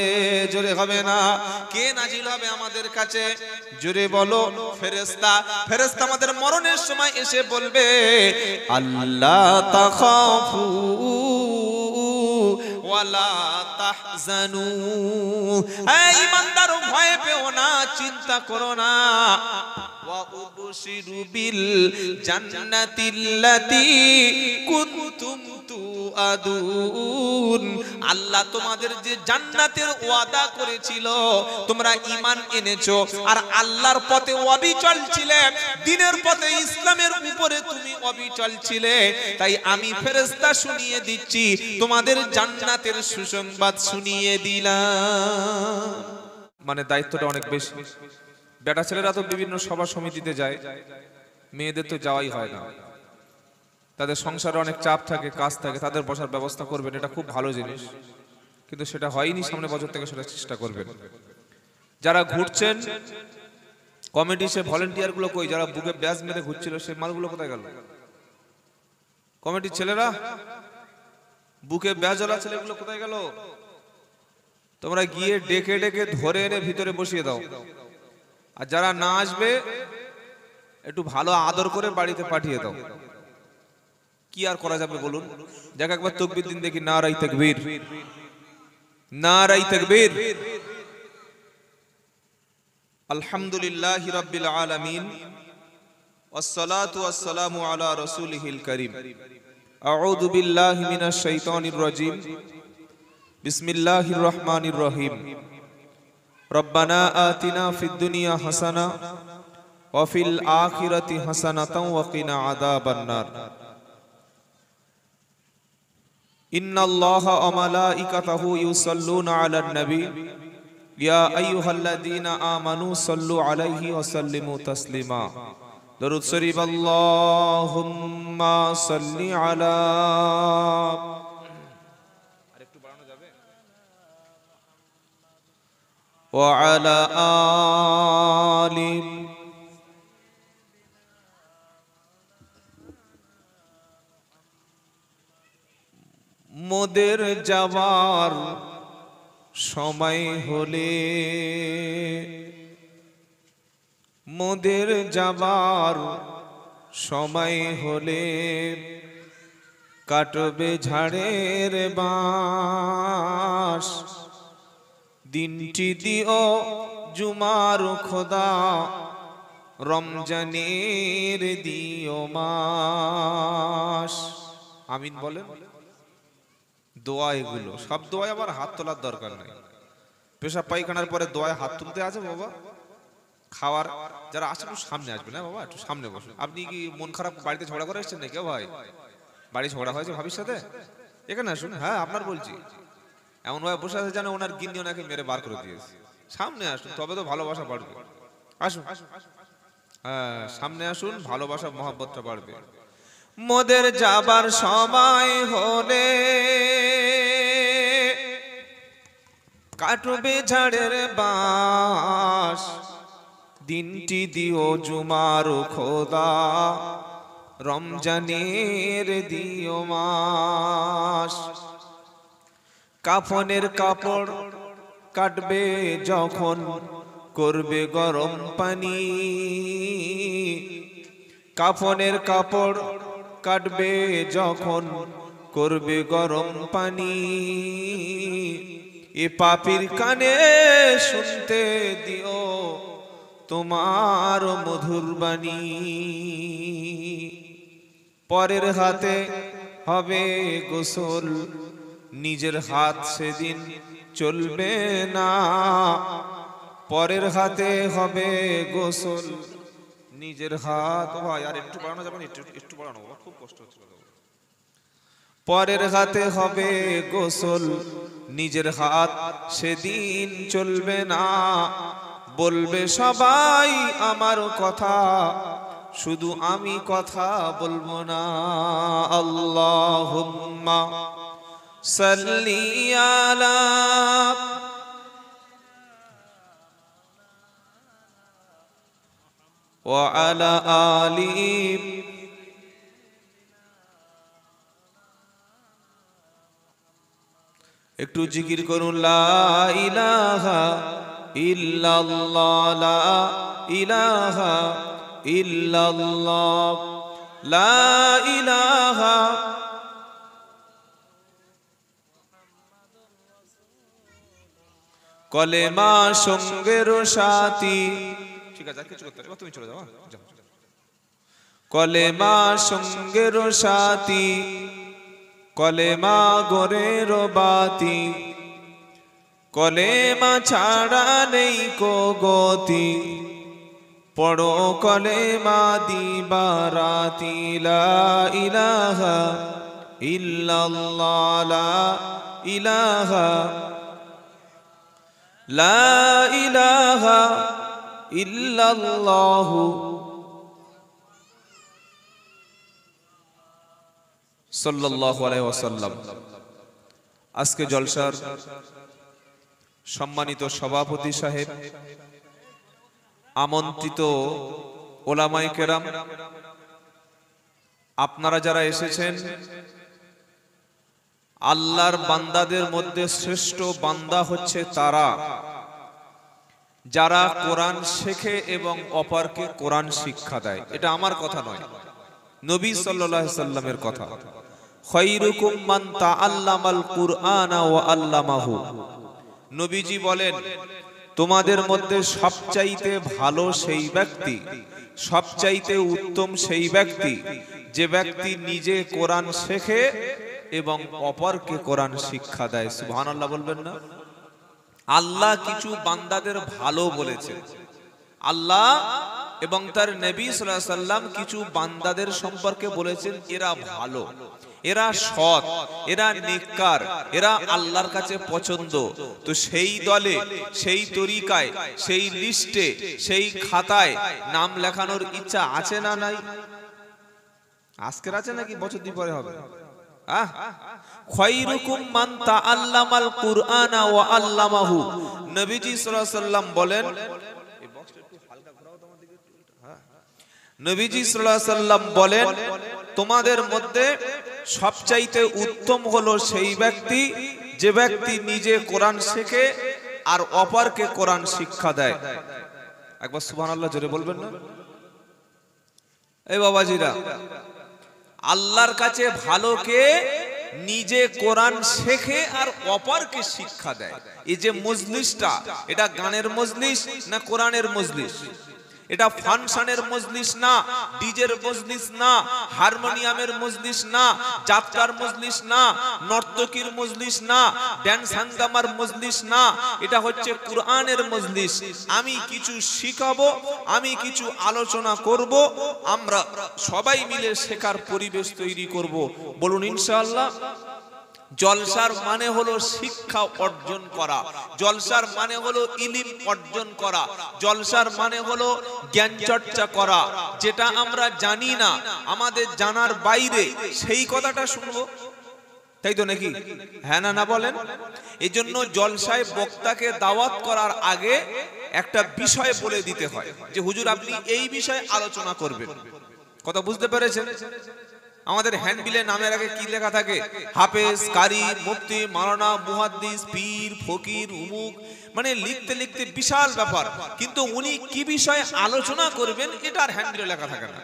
জোরে হবে না? কে নাজিল হবে আমাদের কাছে? জোরে বলো। ফেরেশতা। ফেরেশতা আমাদের মরণের সময় এসে বলবে আল্লাহ লা তাখাফু ওয়ালা তাহজানু, এই ইমানদার ভয় পেও না, চিন্তা করো না, ওয়া উবশিরু বিল জান্নাতিল্লাতী কুনতুম তুআদুন, আল্লাহ তোমাদের যে জান্নাতের ওয়াদা করেছিল, তোমরা ঈমান এনেছো আর আল্লাহর পথে অবিচল ছিলে, দ্বীনের পথে ইসলামের উপরে তুমি অবিচল ছিলে, তাই আমি ফেরেশতা শুনিয়ে দিচ্ছি, তোমাদের জান্নাতের সুসংবাদ শুনিয়ে দিলাম। মানে দায়িত্বটা অনেক বেশি। বেটা ছেলেরা তো বিভিন্ন সভা সমিতিতে যায়, মেয়েদের তো যাওয়াই হয় না। তাদের সংসারে অনেক চাপ থাকে, কাজ থাকে, তাদের বসার ব্যবস্থা করবেন, এটা খুব ভালো জিনিস, কিন্তু সেটা হয়নি। সামনে বছর থেকে সেটা চেষ্টা করবেন। যারা ঘুরছেন কমিটি, সে ভলেন্টিয়ার গুলো কই? যারা বুকে ব্যাজ মেরে ঘুরছিল, সে মালগুলো কোথায় গেল? কমিটির ছেলেরা, বুকে ব্যাজওয়ালা ছেলেগুলো কোথায় গেল? তোমরা গিয়ে ডেকে ডেকে ধরে এনে ভিতরে বসিয়ে দাও। আর যারা না আসবে একটু ভালো আদর করে বাড়িতে পাঠিয়ে দাও। কি আর করা যাবে বলুন? দেখ একবার তাকবীর দিন দেখি, নারায়ে তাকবীর, নারায়ে তাকবীর। আলহামদুলিল্লাহি রাব্বিল আলামিন, ওয়াসসালাতু ওয়াসসালামু আলা রাসূলিহিল কারীম। আউযু বিল্লাহি মিনাশ শাইতানির রাজীম। বিসমিল্লাহির রহমানির রহিম। রব্বানা আতিনা ফিদ দুনিয়া হাসানা ওয়া ফিল আখিরাতি হাসানাতাও ওয়া কিনা আযাবান নার। ইন্নাল্লাহা ওয়া মালাইকাতাহু ইউসাল্লুনা আলান নবী ইয়া আইয়ুহাল্লাযীনা আমানু সাল্লু আলাইহি ওয়া সাল্লিমু তাসলিমা। দরুদ শরীফ আল্লাহুম্মা সাল্লি আলা। আরেকটু বাড়ানো যাবে? ওয়া আলা আলি। মোদের যাওয়ার সময় হলে, মোদের যাবার সময় হলে কাটবে ঝাড়ের বাঁশ। দিনটি দিও জুমার খোদা, রমজানের দিও মাস। আমিন বলেন। দোয়া এগুলো সব দোয়ায় আবার হাত তোলার দরকার নেই। পেশাব পায়খানার পরে দোয়ায় হাত তুলতে আছে বাবা? খাওয়ার যারা আসে একটু সামনে আসবেন। না বাবা, একটু সামনে বসুন। আপনি কি মন খারাপ বাড়িতে ঝগড়া করে এসেছেন নাকি ভাই? বাড়ি ঝগড়া হয়েছে ভাবির সাথে? এখানে আসুন। হ্যাঁ, আপনার বলছি। এমন ভাবে বসে আছে যেন ওনার গিন্নি ওনাকে মেরে বার করে দিয়েছে। সামনে আসুন, তবে তো ভালোবাসা বাড়বে। আসুন, হ্যাঁ সামনে আসুন, ভালোবাসা মহব্বতটা বাড়বে। মোদের যাবার সময় হলে কাটবে ঝাড়ের বাঁশ। দিনটি দিও জুমার খোদা, রমজানের দিও মাস। কাফনের কাপড় কাটবে যখন করবে গরম পানি। কাফনের কাপড় কাটবে যখন করবে গরম পানি। এ পাপীর কানে শুনতে দিও তোমার মধুর বাণী। পরের হাতে হবে গোসল, নিজের হাত সেদিন চলবে না। পরের হাতে হবে গোসল, নিজের হাত। ভাই আর একটু বাড়ানো যাবে না? একটু বাড়ানো, খুব কষ্ট হচ্ছে। পরের হাতে হবে গোসল, নিজের হাত সেদিন চলবে না। বলবে সবাই আমার কথা, শুধু আমি কথা বলবো না। আল্লাহুম্মা সাল্লি আলা ওয়া আলা আলি। একটু জিকির করুন। লা ইলাহা ইল্লাল্লাহ, লা ইলাহা ইল্লাল্লাহ, লা ইলাহা। কলেমা সঙ্গের সাথী। ঠিক আছে, কিছু করতে হবে, তুমি চলে যাও। কলেমা সঙ্গের সাথী, কলেমা গোরের বাতি। কলেমা ছাড়া নেই কো গতি, পড়ো কলেমা দিবারাতি। লা ইলাহা ইল্লাল্লাহ, লা ইলাহা, লা ইলাহা ইল্লাল্লাহু সাল্লাল্লাহু আলাইহি ওয়াসাল্লাম। আজকে জলসার সম্মানিত সভাপতি সাহেব, আমন্ত্রিত ওলামায়ে কেরাম, আপনারা যারা এসেছেন, আল্লাহর বান্দাদের মধ্যে শ্রেষ্ঠ বান্দা হচ্ছে তারা যারা কোরআন শেখে এবং অপরকে কোরআন শিক্ষা দেয়। এটা আমার কথা নয়, নবী সাল্লাল্লাহু আলাইহি সাল্লামের কথা। খায়রুকুম মান তাআল্লামাল কুরআনা ওয়া আল্লামাহু। নবীজি বলেন, তোমাদের মধ্যে সবচাইতে ভালো সেই ব্যক্তি, সবচাইতে উত্তম সেই ব্যক্তি যে ব্যক্তি নিজে কোরআন শেখে এবং অপরকে কোরআন শিক্ষা দেয়। সুবহানাল্লাহ বলবেন না? আল্লাহ কিছু বান্দাদের ভালো বলেছেন, আল্লাহ এবং তার নবী সাল্লাল্লাহু আলাইহি সাল্লাম কিছু বান্দাদের সম্পর্কে বলেছেন এরা ভালো, এরা সৎ, এরা নেককার, এরা আল্লাহর কাছে পছন্দ। তো সেই দলে, সেই তরিকায়, সেই লিস্টে, সেই খাতায় নাম লেখানোর ইচ্ছা আছে না নাই? আজকের আছে নাকি বছর দুই পরে হবে? খায়রুকুম মান তাআল্লামাল কুরআনা ওয়া আল্লামাহু। নবীজি সাল্লাল্লাহু আলাইহি সাল্লাম বলেন, নবীজি সাল্লাল্লাহু আলাইহি সাল্লাম বলেন, তোমাদের মধ্যে সবচাইতে উত্তম হলো সেই ব্যক্তি যে ব্যক্তি নিজে কোরআন শেখে আর অপরকে কোরআন শিক্ষা দেয়। একবার সুবহানাল্লাহ জোরে বলবেন না? এই বাবাজিরা, আল্লাহর কাছে ভালো কে? নিজে কোরআন শেখে আর অপরকে শিক্ষা দেয়। এই যে মজলিসটা, এটা গানের মজলিস না কোরআনের মজলিস? এটা ফাংশনের মজলিস না, ডিজের মজলিস না, হারমোনিয়ামের মজলিস না, যাত্রার মজলিস না, নর্তকীর মজলিস না, ড্যান্স হাঙ্গামার মজলিস না। এটা হচ্ছে কোরআনের মজলিস। আমি কিছু শিখাবো, আমি কিছু আলোচনা করব, আমরা সবাই মিলে শেখার পরিবেশ তৈরি করব। বলুন ইনশাআল্লাহ। জলসার মানে হলো শিক্ষা অর্জন করা, জলসার মানে হলো ইলম অর্জন করা, জলসার মানে হলো জ্ঞান চর্চা করা। যেটা আমরা জানি না, আমাদের জানার বাইরে, সেই কথাটা শুনবো, তাই তো নাকি? হ্যাঁ না না বলেন? এই জন্য জলসায় বক্তাকে দাওয়াত করার আগে একটা বিষয় বলে দিতে হয় যে হুজুর আপনি এই বিষয়ে আলোচনা করবেন। কথা বুঝতে পেরেছেন? আমাদের হ্যান্ডবিলে নামের আগে কি লেখা থাকে? হাফেজ, কারি, মুফতি, মাওলানা, মুহাদ্দিস, পীর, ফকির, উমুক, মানে লিখতে লিখতে বিশাল ব্যাপার। কিন্তু উনি কি বিষয়ে আলোচনা করবেন এটা আর হ্যান্ডবিলে লেখা থাকে না।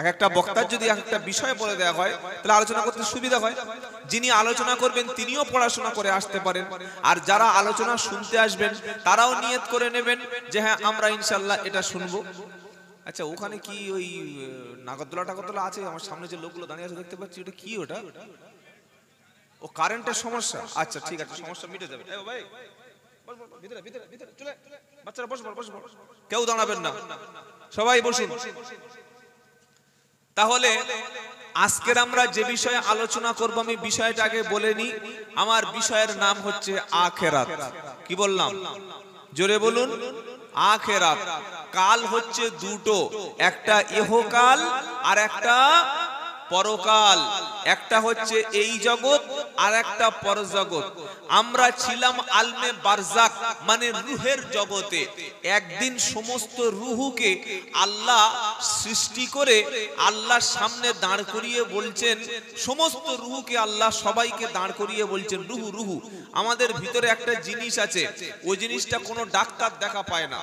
এক একটা বক্তার যদি এক একটা বিষয় বলে দেওয়া হয় তাহলে আলোচনা করতে সুবিধা হয়। যিনি আলোচনা করবেন তিনিও পড়াশোনা করে আসতে পারেন, আর যারা আলোচনা শুনতে আসবেন তারাও নিয়ত করে নেবেন যে হ্যাঁ আমরা ইনশাআল্লাহ এটা শুনবো। আচ্ছা, ওখানে কি ওই নাগরদোলা টাগরদোলা আছে? আমার সামনে যে লোকগুলো দাঁড়িয়ে আছে দেখতে পাচ্ছি, ওটা কি? ওটা ও কারেন্টের সমস্যা। আচ্ছা ঠিক আছে, সমস্যা মিটে যাবে। এই ভাই ভিতরে ভিতরে ভিতরে চলে, বাচ্চারা বসো বসো, কেউ দাঁড়াবেন না, সবাই বসুন। তাহলে আজকের আমরা যে বিষয়ে আলোচনা করব, আমি বিষয়টা আগে বলে নি। আমার বিষয়ের নাম হচ্ছে আখিরাত। কি বললাম? জোরে বলুন। আখিরাত। কাল হচ্ছে দুটো, একটা ইহকাল আর একটা পরকাল। একটা হচ্ছে এই জগৎ আর একটা পরজগৎ। আমরা ছিলাম আলমে বারজাক, মানে রুহের জগতে। একদিন সমস্ত রুহুকে আল্লাহ সৃষ্টি করে আল্লাহর সামনে দাঁড় করিয়ে বলছেন, সমস্ত রুহুকে আল্লাহ সবাইকে দাঁড় করিয়ে বলছেন, রুহু রুহু আমাদের ভিতরে একটা জিনিস আছে, ওই জিনিসটা কোনো ডাক্তার দেখা পায় না।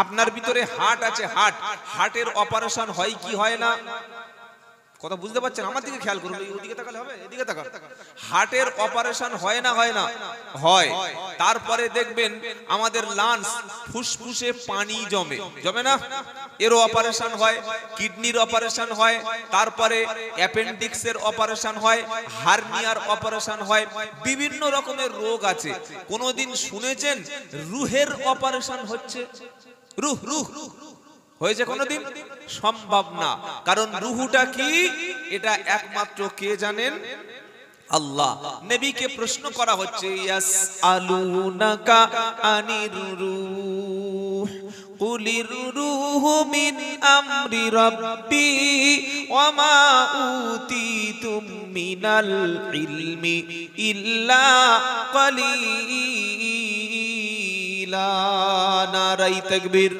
আপনার ভিতরে হার্ট আছে, হার্টের অপারেশন হয় কি হয় না? কথা বুঝতে পারছেন? আমার দিকে খেয়াল করুন, ওদিকে তাকালে হবে, এদিকে তাকান। হার্টের অপারেশন হয় না হয় না? হয়। তারপরে দেখবেন আমাদের লাংস, ফুসফুসে পানি জমে না, এরও অপারেশন হয়। কিডনির অপারেশন হয়, তারপরে অ্যাপেন্ডিক্সের অপারেশন হয়, হার্নিয়ার অপারেশন হয়, বিভিন্ন রকমের রোগ আছে। কোনোদিন শুনেছেন রুহের অপারেশন হচ্ছে? রুহ রুহ হয়েছে কোনদিন? সম্ভব না। কারণ রুহুটা কি এটা একমাত্র কে জানেন? আল্লাহ। নবীকে প্রশ্ন করা হচ্ছে, ইয়াসআলুনাকা আনির রূহ কুলির রূহু মিন আমরি রাব্বি ওয়া মা উতিতুম মিনাল ইলমি ইল্লা কালিলা। নারায়ে তাকবীর।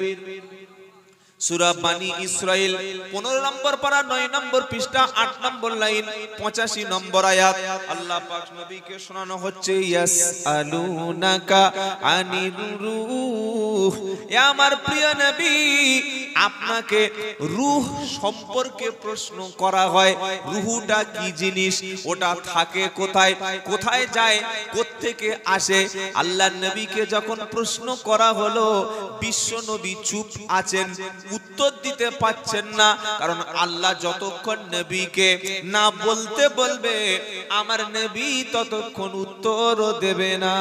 সূরা বানী ইসরাইল 15 নম্বর পারা 9 নম্বর পৃষ্ঠা 8 নম্বর লাইন 85 নম্বর আয়াত। আল্লাহ পাক নবীকে শোনানো হচ্ছে, ইয়াসআলুনাকা আনির রূহ রূহ। এ আমার প্রিয় নবী, আপনাকে রূহ সম্পর্কে প্রশ্ন করা হয়। রূহটা কি জিনিস, ওটা থাকে কোথায়, কোথায় যায়, কোত্থেকে আসে? আল্লাহর নবীকে যখন প্রশ্ন করা হলো, বিশ্ব নবী চুপ আছেন, উত্তর দিতে পাচ্ছেন না। কারণ আল্লাহ যতক্ষণ নবীকে না বলতে বলবে, আমার নবী ততক্ষণ উত্তরও দেবে না।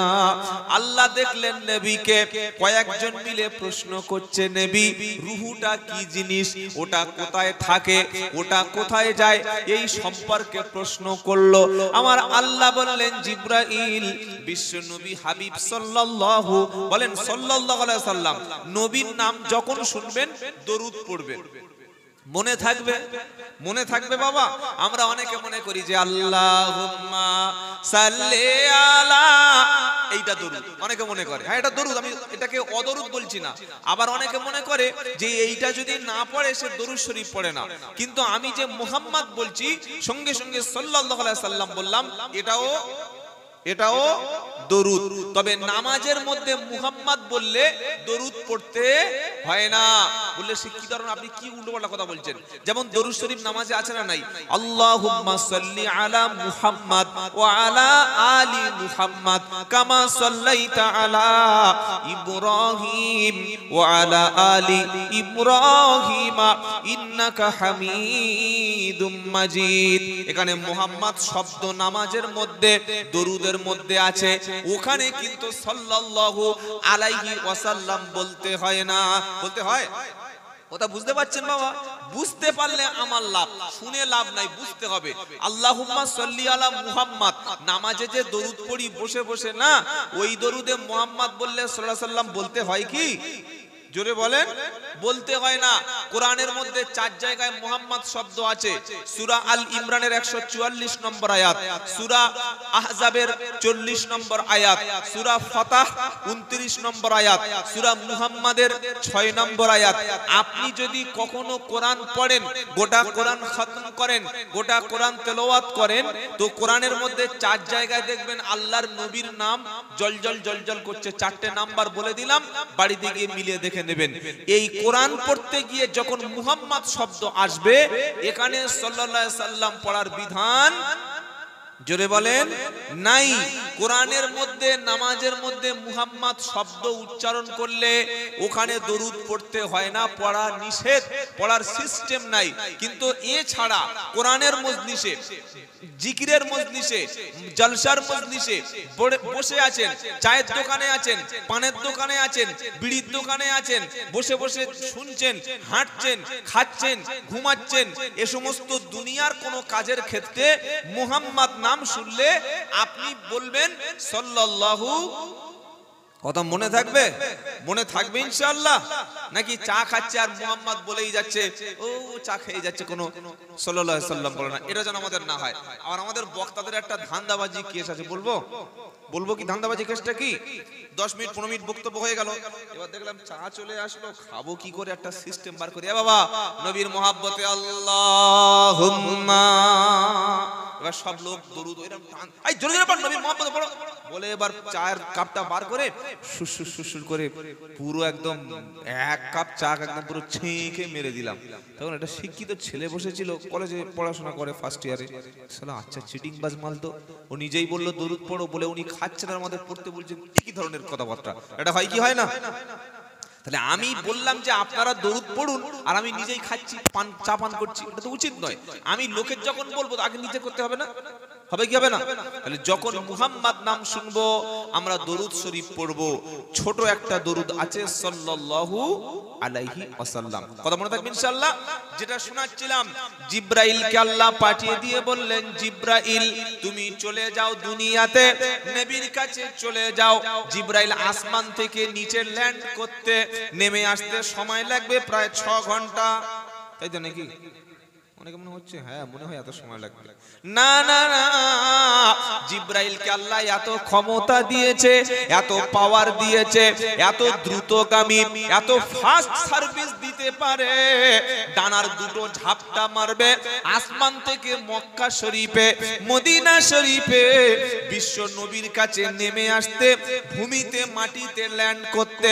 আল্লাহ দেখলেন নবীকে কয়েকজন মিলে প্রশ্ন করছে, নবী রূহটা কি জিনিস, ওটা কোথায় থাকে, ওটা কোথায় যায়, এই সম্পর্কে প্রশ্ন করলো। আমার আল্লাহ বললেন, জিবরাইল বিশ্ব নবী হাবিব সাল্লাল্লাহু, বলেন সাল্লাল্লাহু আলাইহি সাল্লাম, নবীর নাম যখন শুনবেন দরুদ পড়বেন। মনে থাকবে, মনে থাকবে বাবা। আমরা অনেকে মনে করি যে আল্লাহুম্মা সাল্লি আলা, এইটা দরুদ, অনেকে মনে করে হ্যাঁ এটা দরুদ, আমি এটাকে অদরুদ বলছি না। আবার অনেকে মনে করে যে এইটা যদি না পড়ে সে দরুদ শরীফ পড়ে না। কিন্তু আমি যে মুহাম্মদ বলছি, সঙ্গে সঙ্গে সাল্লাল্লাহু আলাইহি সাল্লাম বললাম, এটাও দরুদ। তবে নামাজের মধ্যে মুহাম্মদ বললে দরুদ পড়তে হয় না। বললে সে কি ধরনের, আপনি কি উল্টোপাল্টা কথা বলছেন? যেমন দরুদ শরীফ নামাজে আছে না নাই? আল্লাহুম্মা সাল্লি আলা মুহাম্মাদ ওয়া আলা আলি মুহাম্মাদ কামা সাল্লাইতা আলা ইব্রাহিম ওয়া আলা আলি ইব্রাহিম ইন্নাকা হামিদুম মাজিদ। এখানে মুহাম্মদ শব্দ নামাজের মধ্যে দরুদের মধ্যে আছে, ওখানে কিন্তু সাল্লাল্লাহু আলাইহি ওয়াসাল্লাম বলতে হয় না। বলতে হয়? কথা বুঝতে পারছেন বাবা? বুঝতে পারলে আমার লাভ, শুনে লাভ নাই, বুঝতে হবে। আল্লাহুম্মা সাল্লি আলা মুহাম্মাদ, নামাজে যে দরুদ পড়ি বসে বসে না, ওই দরুদে মুহাম্মদ বললে সাল্লাল্লাহু আলাইহি ওয়াসাল্লাম বলতে হয় কি? জোরে বলেন, বলতে হয় না। কোরআনের মধ্যে 4 জায়গায় মুহাম্মদ শব্দ আছে। সূরা আল ইমরানের 144 নম্বর আয়াত, সূরা আহজাবের 40 নম্বর আয়াত, সূরা ফাতাহ 29 নম্বর আয়াত, সূরা মুহাম্মাদের 6 নম্বর আয়াত। আপনি যদি কখনো কোরআন পড়েন, গোটা কোরআন খতম করেন, গোটা কোরআন তেলাওয়াত করেন, তো কোরআনের মধ্যে 4 জায়গায় দেখবেন আল্লাহর নবীর নাম জলজল জলজল করছে। 4টে নাম্বার বলে দিলাম, বাড়িতে গিয়ে মিলিয়ে দেখে নেবেন। এই কোরআন পড়তে গিয়ে যখন মুহাম্মদ শব্দ আসবে, এখানে সাল্লাল্লাহু আলাইহি সাল্লাম পড়ার বিধান, জোরে বলেন, নাই। কোরআনের মধ্যে নামাজের মধ্যে মুহাম্মদ শব্দ উচ্চারণ করলে ওখানে দরুদ পড়তে হয় না, পড়া নিষেধ, পড়ার সিস্টেম নাই। কিন্তু এছাড়া কোরআনের মজলিসে, জিকিরের মজলিসে, জলসার মজলিসে বসে আছেন, চায়ের দোকানে আছেন, পানের দোকানে আছেন, বিড়ির দোকানে আছেন, বসে বসে শুনছেন, হাঁটছেন, খাচ্ছেন, ঘুমাচ্ছেন, এ সমস্ত দুনিয়ার কোনো কাজের ক্ষেত্রে মুহাম্মদ নাম শুনলে আপনি বলবেন সাল্লাল্লাহু। কথা মনে থাকবে? মনে থাকবে ইনশাআল্লাহ? নাকি চা খাচ্ছে আর মুহাম্মদ বলেই যাচ্ছে, ও চা খেয়ে যাচ্ছে, কোনো সাল্লাল্লাহু আলাইহি সাল্লাম বলে না। এটা যেন আমাদের না হয়। আর আমাদের বক্তাদের একটা ধান্দাবাজি কেস আছে, বলবো কি ধান্দাবাজি কেসটা কি? 10 মিনিট 15 মিনিট বক্তব্য হয়ে গেল, এবার দেখলাম চা চলে আসলো, খাবো কি করে, একটা সিস্টেম বার করি। এ বাবা, নবীর মহব্বতে আল্লাহুম্মা, এবার সব লোক দরুদ এরকম টান, এই জোরে জোরে পড়, নবীর মহব্বতে পড়ো বলে এবার চায়ের কাপটা বার করে সুসুর সুসুর করে পুরো একদম 1 কাপ চা একদম পুরো ছেঁকে মেরে দিলাম। তখন একটা শিক্ষিত ছেলে বসেছিল, কলেজে পড়াশোনা করে, ফার্স্ট ইয়ারে। শালা আচ্ছা চিটিং বাজ মাল তো। ও নিজেই বললো দরুদ পড়ো বলে, উনি খাচ্ছেন আর আমাদের পড়তে বলছেন। কি ধরনের কথাবার্তা এটা হয় কি হয় না? তাহলে আমি বললাম যে আপনারা দরুদ পড়ুন, আর আমি নিজেই খাচ্ছি, চা পান করছি, এটা তো উচিত নয়। আমি লোকের যখন বলবো আগে নিজে করতে হবে না? হবে কি হবে না? তাহলে যখন মুহাম্মদ নাম শুনবো আমরা দরুদ শরীফ পড়বো। ছোট একটা দরুদ আছে সাল্লাল্লাহু আলাইহি ওয়াসাল্লাম, কথা মনে থাকবে ইনশাআল্লাহ। যেটা শোনাচ্ছিলাম, জিবরাইলকে আল্লাহ পাঠিয়ে দিয়ে বললেন, জিবরাইল তুমি চলে যাও দুনিয়াতে, নবীর কাছে চলে যাও। জিবরাইল আসমান থেকে নিচে ল্যান্ড করতে, নেমে আসতে সময় লাগবে প্রায় 6 ঘন্টা, তাই তো নাকি? অনেকে মনে হচ্ছে হ্যাঁ মনে হয় এত সময় লাগবে। না না না, জিব্রাইলকে আল্লাহ এত ক্ষমতা দিয়েছে, এত পাওয়ার দিয়েছে, এত দ্রুতগামী, এত ফাস্ট সার্ভিস দিতে পারে। ডানার দুটো ঝাপটা মারবে, আসমান থেকে মক্কা শরীফে, মদিনা শরীফে বিশ্ব নবীর কাছে নেমে আসতে, ভূমিতে মাটিতে ল্যান্ড করতে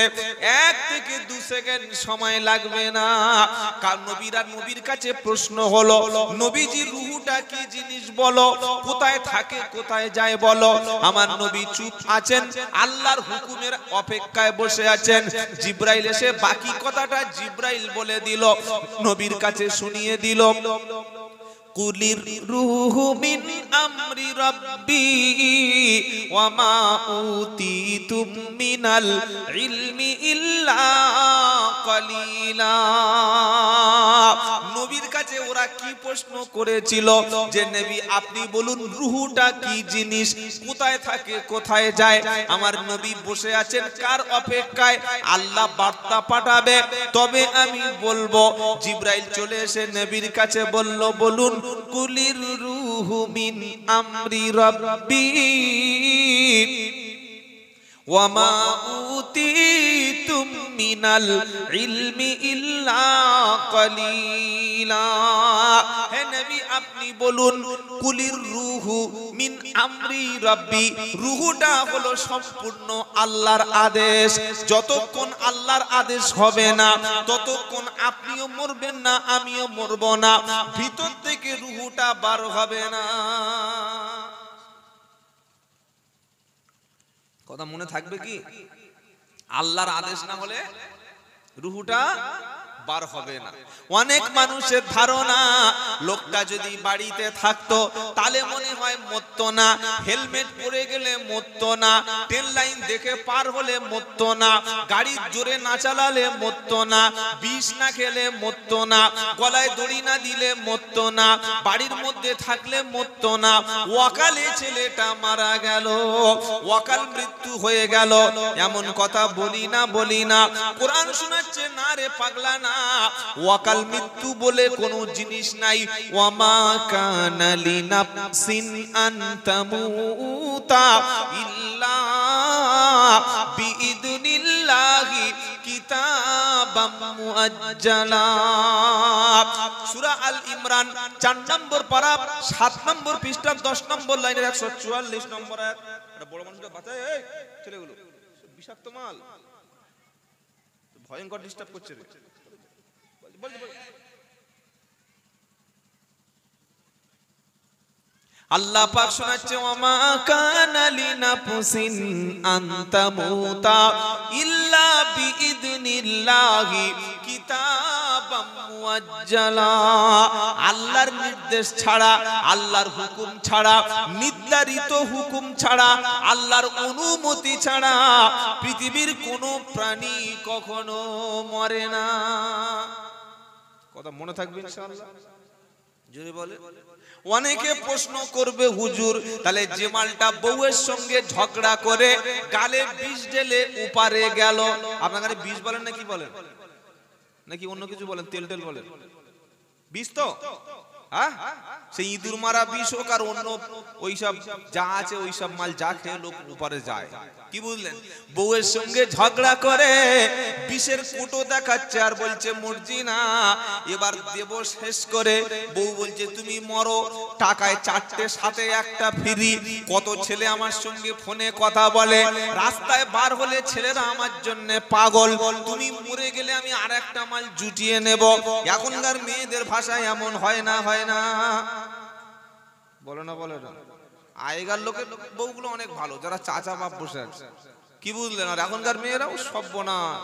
1 থেকে 2 সেকেন্ড সময় লাগবে না। কারণ নবীর কাছে প্রশ্ন হলো, নবীজির রূহটা কি জিনিস বলো, কোথায় থাকে কোথায় যায় বলো। আমার নবী চুপ আছেন, আল্লাহর হুকুমের অপেক্ষায় বসে আছেন। জিব্রাইল এসে বাকি কথাটা জিব্রাইল বলে দিল, নবীর কাছে শুনিয়ে দিল। কুলির রূহু মিন আমরি রাব্বি ওয়া মা উতিতুম মিনাল ইলমি ইল্লা কলিলা। নবীর কাছে ওরা কি প্রশ্ন করেছিল যে নবী আপনি বলুন রূহটা কি জিনিস, কোথায় থাকে কোথায় যায়। আমার নবী বসে আছেন কার অপেক্ষায়? আল্লাহ বার্তা পাঠাবে তবে আমি বলবো। জিব্রাইল চলে এসে নবীর কাছে বলল, বলুন কুলির রূহু মিন আমরি রাব্বি ওয়া মা উতিতুম মিনাল ইলমি ইল্লা কলিলা। হে নবী আপনি বলুন কুলির রূহু মিন আমরি রাব্বি, রূহটা হলো সম্পূর্ণ আল্লাহর আদেশ। যতক্ষণ আল্লাহর আদেশ হবে না ততক্ষণ আপনিও মরবেন না, আমিও মরব না, ভিতর থেকে রূহটা বার হবে না। কথা মনে থাকবে কি? আল্লাহর আদেশ না হলে রূহটা বার হবে না। অনেক মানুষের ধারণা লোকটা যদি বাড়িতে থাকতো তাহলে মনে হয় মরতো না, হেলমেট পরে গেলে মরতো না, ট্রেন লাইন দেখে পার হলে মরতো না, গাড়ি জোরে না চালালে মরতো না, বিষ না খেলে মরতো না, গলায় দড়ি না দিলে মরতো না, বাড়ির মধ্যে থাকলে মরতো না। ওয়াকালে ছেলেটা মারা গেল, ওয়াকাল মৃত্যু হয়ে গেল, এমন কথা বলি না। কোরআন শোনাচ্ছে না রে পাগলা না, ওয়াকাল মৃত্যু বলে কোনো জিনিস নাই। ওয়ামা কানা লিনাফসিন আন তামুতা ইল্লা বিইذনিল্লাহি কিতাবাম মুআজ্জালা। সূরা আল ইমরান 4 নম্বর পারা 7 নম্বর পৃষ্ঠা 10 নম্বর লাইনের 144 নম্বর আয়াত। এটা বড় মানুষটা বাঁচায়, এই ছেলেগুলো বিষাক্ত মাল, ভয়ঙ্কর ডিস্টার্ব করছে রে। আল্লাহ পাক শোনাচ্ছে ওয়ামা কানা লিনাফসিন আন তামুতা ইল্লা বিইذনিল্লাহি কিতাবাম মুআজ্জালা। আল্লাহর নির্দেশ ছাড়া, আল্লাহর হুকুম ছাড়া, নির্ধারিত হুকুম ছাড়া, আল্লাহর অনুমতি ছাড়া পৃথিবীর কোনো প্রাণী কখনো মরে না। কথা মনে থাকবে ইনশাআল্লাহ, জোরে বলে। অনেকে প্রশ্ন করবে হুজুর তাহলে যে মালটা বউয়ের সঙ্গে ঝগড়া করে গালে বিষ ঢেলে উপারে গেল, আপনার কাছে বিষ বলেন না কি বলেন, নাকি অন্য কিছু বলেন, তেল টেল বলেন? বিষ তো হ্যাঁ, সেই ইঁদুর মারা বিষ হোক আর অন্য ওইসব যা আছে ওইসব মাল যা খেয়ে লোক উপারে যায়। কি বুঝলেন? বউয়ের সঙ্গে ঝগড়া করে বিষের কুটো দেখাচ্ছে আর বলছে মরজি না, এবার দেব শেষ করে। বউ বলছে তুমি মরো, টাকায় 4টে সাথে একটা ফ্রি। কত ছেলে আমার সঙ্গে ফোনে কথা বলে, রাস্তায় বার হলে ছেলেরা আমার জন্য পাগল, তুমি মরে গেলে আমি আর একটা মাল জুটিয়ে নেব। এখনকার মেয়েদের ভাষায় এমন হয় না, হয় না? বলো না, বলো না। আগেকার লোকের বউগুলো অনেক ভালো, যারা চাচা বাপ বসে আছে। কি বুঝলেন? আর এখনকার মেয়েরাও সর্বনাশ,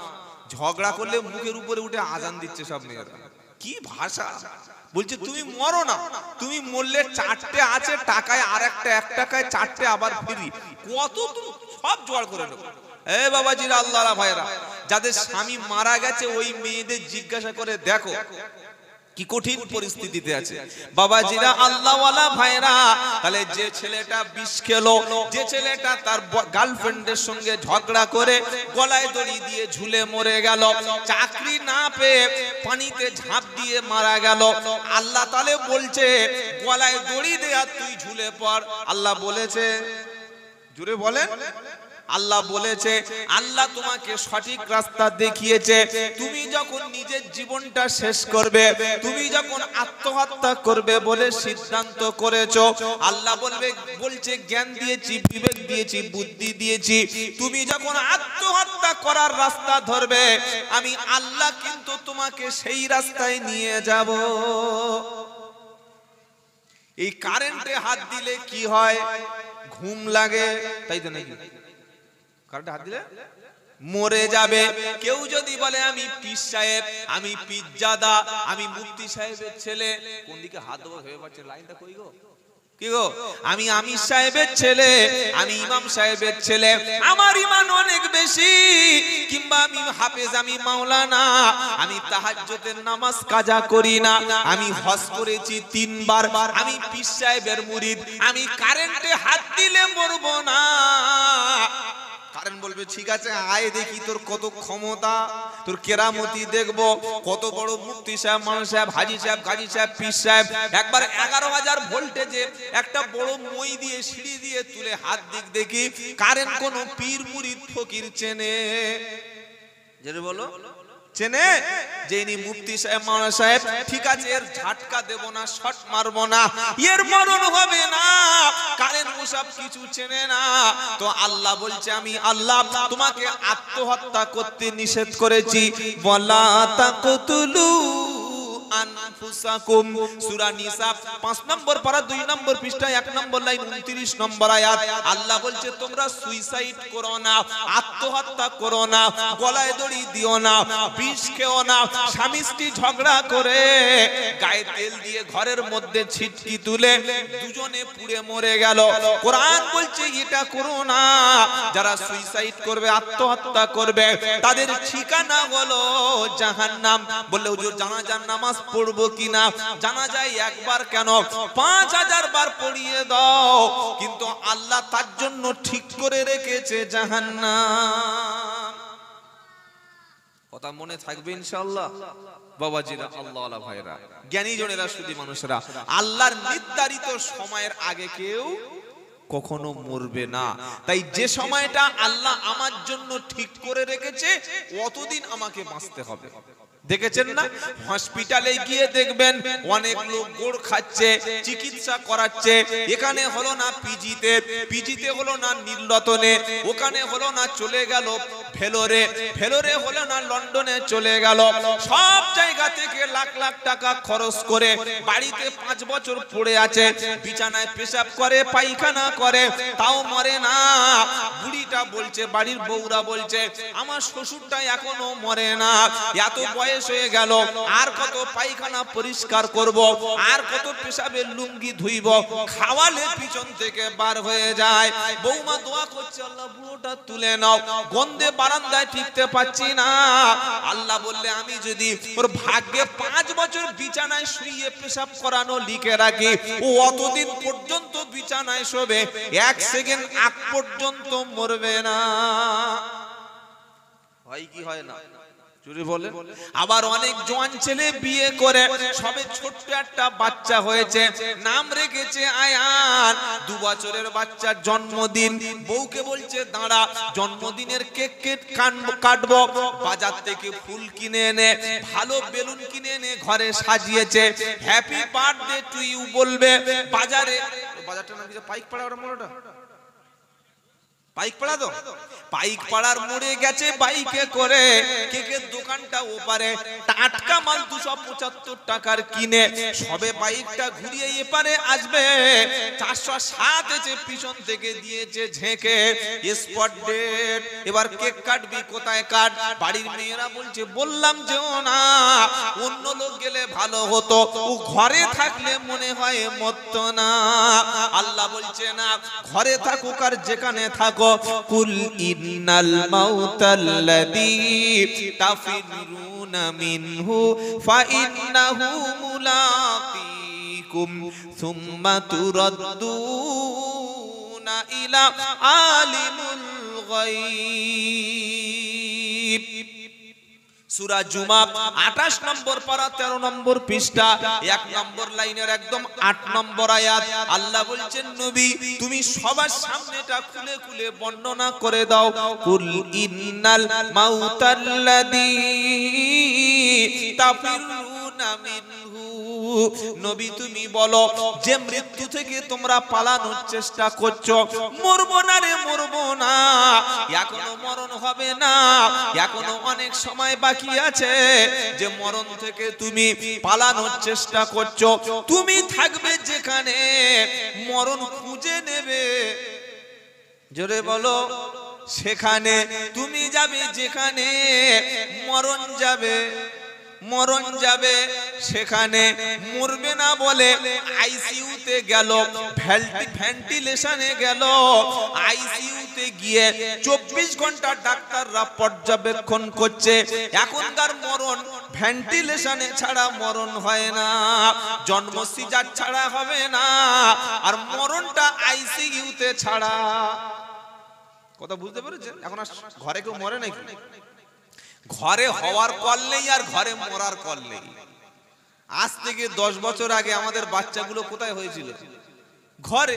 ঝগড়া করলে মুখের উপরে উঠে আজান দিচ্ছে সব মেয়েরা। কি ভাষা! বলছে তুমি মরো না, তুমি মরলে 4টে আছে টাকায়, আর একটা 1 টাকায় 4টে আবার ফ্রি। কত সব জোগাড় করে নেবো। এ বাবাজিরা, আল্লাহরা ভাইরা, যাদের স্বামী মারা গেছে ওই মেয়েদের জিজ্ঞাসা করে দেখো কি কঠিন পরিস্থিতিতে আছে বাবাজিরা, আল্লাহওয়ালা ভাইরা। তাহলে যে ছেলেটা বিষ খেলো, যে ছেলেটা তার গার্লফ্রেন্ডের সঙ্গে ঝগড়া করে গলায় দড়ি দিয়ে ঝুলে মরে গেল, চাকরি না পেয়ে পানিতে ঝাঁপ দিয়ে মারা গেল, আল্লাহ তাহলে বলছে গলায় দড়ি দেয়া তুই ঝুলে পড়। আল্লাহ বলেছে? জুড়ে বলেন। আল্লাহ বলেছে, আল্লাহ তোমাকে সঠিক রাস্তা দেখিয়েছে। তুমি যখন নিজের জীবনটা শেষ করবে, তুমি যখন আত্মহত্যা করবে বলে সিদ্ধান্ত করেছো, আল্লাহ বলছে জ্ঞান দিয়েছি, বিবেক দিয়েছি, বুদ্ধি দিয়েছি, তুমি যখন আত্মহত্যা করার রাস্তা ধরবে, আমি আল্লাহ কিন্তু তোমাকে সেই রাস্তায় নিয়ে যাব। এই কারেন্টে হাত দিলে কি হয়? ঘুম লাগে, তাই তো নাকি? কারেন্টে হাত দিলে মরে যাবে। কেউ যদি বলে আমি পীর সাহেব, আমি পিজ্জাদা, আমি মুফতি সাহেবের ছেলে, কোন দিকে হাত দেবো হয়ে পাচ্ছে, লাইনটা কই গো? কি গো? আমি আমির সাহেবের ছেলে, আমি ইমাম সাহেবের ছেলে, আমার ঈমান অনেক বেশি, কিংবা আমি হাফেজ, আমি মাওলানা, আমি তাহাজ্জুদের নামাজ কাজা করি না, আমি হজ করেছি 3 বার, আমি পীর সাহেবের মুরিদ, আমি কারেন্টে হাত দিলে মরবো না। কারণ বলবে ঠিক আছে, আয় দেখি তোর কত ক্ষমতা, তোর কেরামতি দেখবো, কত বড় মুফতি সাহেব, মাওলানা সাহেব, হাজী সাহেব, গাজী সাহেব, পীর সাহেব। একবার 11,000 ভোল্টেজে একটা বড় মই দিয়ে সিঁড়ি দিয়ে তুলে হাত দিক দেখি, কারেন্ট কোন পীর মুরিদ ফকির চেনে? জেনে বলো, চেনে? যে ইনি মুফতি সাহেব, মাওলানা সাহেব, ঠিক আছে এর ঝাটকা দেব না, শট মারবো না, এর মরণ হবে না, কারেন্ট ওসব কিছু চেনে না। তো আল্লাহ বলছে আমি আল্লাহ তোমাকে আত্মহত্যা করতে নিষেধ করেছি। ওয়ালা তাকতুলু আনফুসাকুম, সূরা নিসা 5 নম্বর পারা 2 নম্বর পৃষ্ঠা 1 নম্বর লাইন 29 নম্বর আয়াত। আল্লাহ বলছে তোমরা সুইসাইড করো না, আত্মহত্যা করো না, গলায় দড়ি দিও না, বিষ খেও না, স্বামী স্ত্রী ঝগড়া করে গায়ে তেল দিয়ে ঘরের মধ্যে ছিটকি তুলে দুজনে পুড়ে মরে গেল। কোরআন বলছে এটা করো না। যারা সুইসাইড করবে, আত্মহত্যা করবে, তাদের ঠিকানা হলো জাহান্নাম। বললে হুজুর জানাজার নামাজ পড়বো কিনা? জানাজায় একবার কেন 5000 বার পড়িয়ে দাও, কিন্তু আল্লাহ তার জন্য ঠিক করে রেখেছে জাহান্নাম। কথা মনে থাকবে ইনশাআল্লাহ বাবাজিরা, আল্লাহওয়ালা ভাইরা, জ্ঞানী জনেরা, শুধু মানুষরা, আল্লাহর নির্ধারিত সময়ের আগে কেউ কখনো মরবে না। তাই যে সময়টা আল্লাহ আমার জন্য ঠিক করে রেখেছে, অতদিন আমাকে বাঁচতে হবে। দেখেছেন না, হসপিটালে গিয়ে দেখবেন অনেক লোক গোড় খাচ্ছে, চিকিৎসা করাচ্ছে, এখানে হলো না পিজিতে, পিজিতে হলো না নীলরতনে, ওখানে হলো না চলে গেল ভেলোরে, ভেলোরে হলো না লন্ডনে চলে গেল। সব জায়গা থেকে লাখ লাখ টাকা খরচ করে বাড়িতে 5 বছর পড়ে আছে, বিছানায় পেশাব করে, পায়খানা করে, তাও মরে না। বুড়িটা বলছে, বাড়ির বউরা বলছে আমার শ্বশুরটা এখনো মরে না, এত বয়স হয়ে গেল, আর কত পায়খানা পরিষ্কার করব, আর কত পেশাবের লুঙ্গি ধুইব, খাওয়ালে পিছন থেকে বার হয়ে যায়। বৌমা দোয়া করছে আল্লাহ বুড়োটা তুলে নাও, গন্ধে বারান্দায় টিকতে পাচ্ছি না। আল্লাহ বললে আমি যদি ওর ভাগ্যে 5 বছর বিছানায় শুইয়ে পেশাব করানো লিখে রাখি, ও অতদিন পর্যন্ত বিছানায় শোবে, 1 সেকেন্ড আগ পর্যন্ত মরবে না। হয় কি হয় না? চুরি বলে। আবার অনেক জওয়ান ছেলে বিয়ে করে সবে ছোট্ট একটা বাচ্চা হয়েছে, নাম রেখেছে আয়ান, 2 বছরের বাচ্চার জন্মদিন। বউকে বলছে দাঁড়া, জন্মদিনের কেক কাটবো। বাজার থেকে ফুল কিনে এনে, ভালো বেলুন কিনে এনে ঘরে সাজিয়েছে, হ্যাপি বার্থডে টু ইউ বলবে। বাজারে, বাজারটার নাম কি? পাইকপাড়া, ওটা মোড়টা পাইকপাড়া, তো পাইকপাড়ার মোড়ে গেছে বাইকে করে, কেকের দোকানটা ওপারে, টাটকা মাল 275 টাকার কিনে সবে বাইকটা ঘুরিয়ে এপারে আসবে, 407 এসে পিছন থেকে দিয়েছে ঝেঁকে, স্পট ডেট। এবার কেক কাটবি, কোথায় কাট? বাড়ির মেয়েরা বলছে বললাম যেও না, অন্য লোক গেলে ভালো হতো, ও ঘরে থাকলে মনে হয় মরতো না। আল্লাহ বলছে না, ঘরে থাকুক আর যেখানে থাকুক, থাকো কুল ইন্নাল মাউতাল্লাযী তাফিরুনা মিনহু ফাইন্নাহু মুলাকীকুম সুম্মা তুরাদ্দুনা ইলা আলিমুল গায়ব। সূরা জুমা 28 নম্বর পারা 13 নম্বর পৃষ্ঠা 1 নম্বর লাইনের একদম 8 নম্বর আয়াত। আল্লাহ বলছেন নবী তুমি সবার সামনেটা খুলে খুলে বর্ণনা করে দাও কুল ইন্নাল মাউতাল্লাযী তাফিরুনা মিনহু। নবী তুমি বলো যে মৃত্যু থেকে তোমরা পালানোর চেষ্টা করছো, মরবো না রে মরবো না, এখনো মরণ হবে না, এখনো অনেক সময় বাকি আছে, যে মরণ থেকে তুমি পালানোর চেষ্টা করছো। তুমি থাকবে যেখানে মরণ খুঁজে নেবে, জোরে বলো, সেখানে তুমি যাবে যেখানে মরণ যাবে, মরণ যাবে সেখানে মরবে না বলে আইসিইউতে গেল, ভেন্টিলেশনে গেল, আইসিইউতে গিয়ে 24 ঘন্টা ডাক্তাররা পর্যবেক্ষণ করছে। এখনকার মরণ ভেন্টিলেশনে ছাড়া মরণ হয় না, জন্ম সিজার ছাড়া হবে না, আর মরণটা আইসিইউতে ছাড়া। কথা বুঝতে পেরেছেন? এখন আর ঘরে কেউ মরে নাকি? ঘরে হওয়ার কল নেই আর ঘরে মরার কল নেই। আজ থেকে 10 বছর আগে আমাদের বাচ্চাগুলো কোথায় হয়েছিল? ঘরে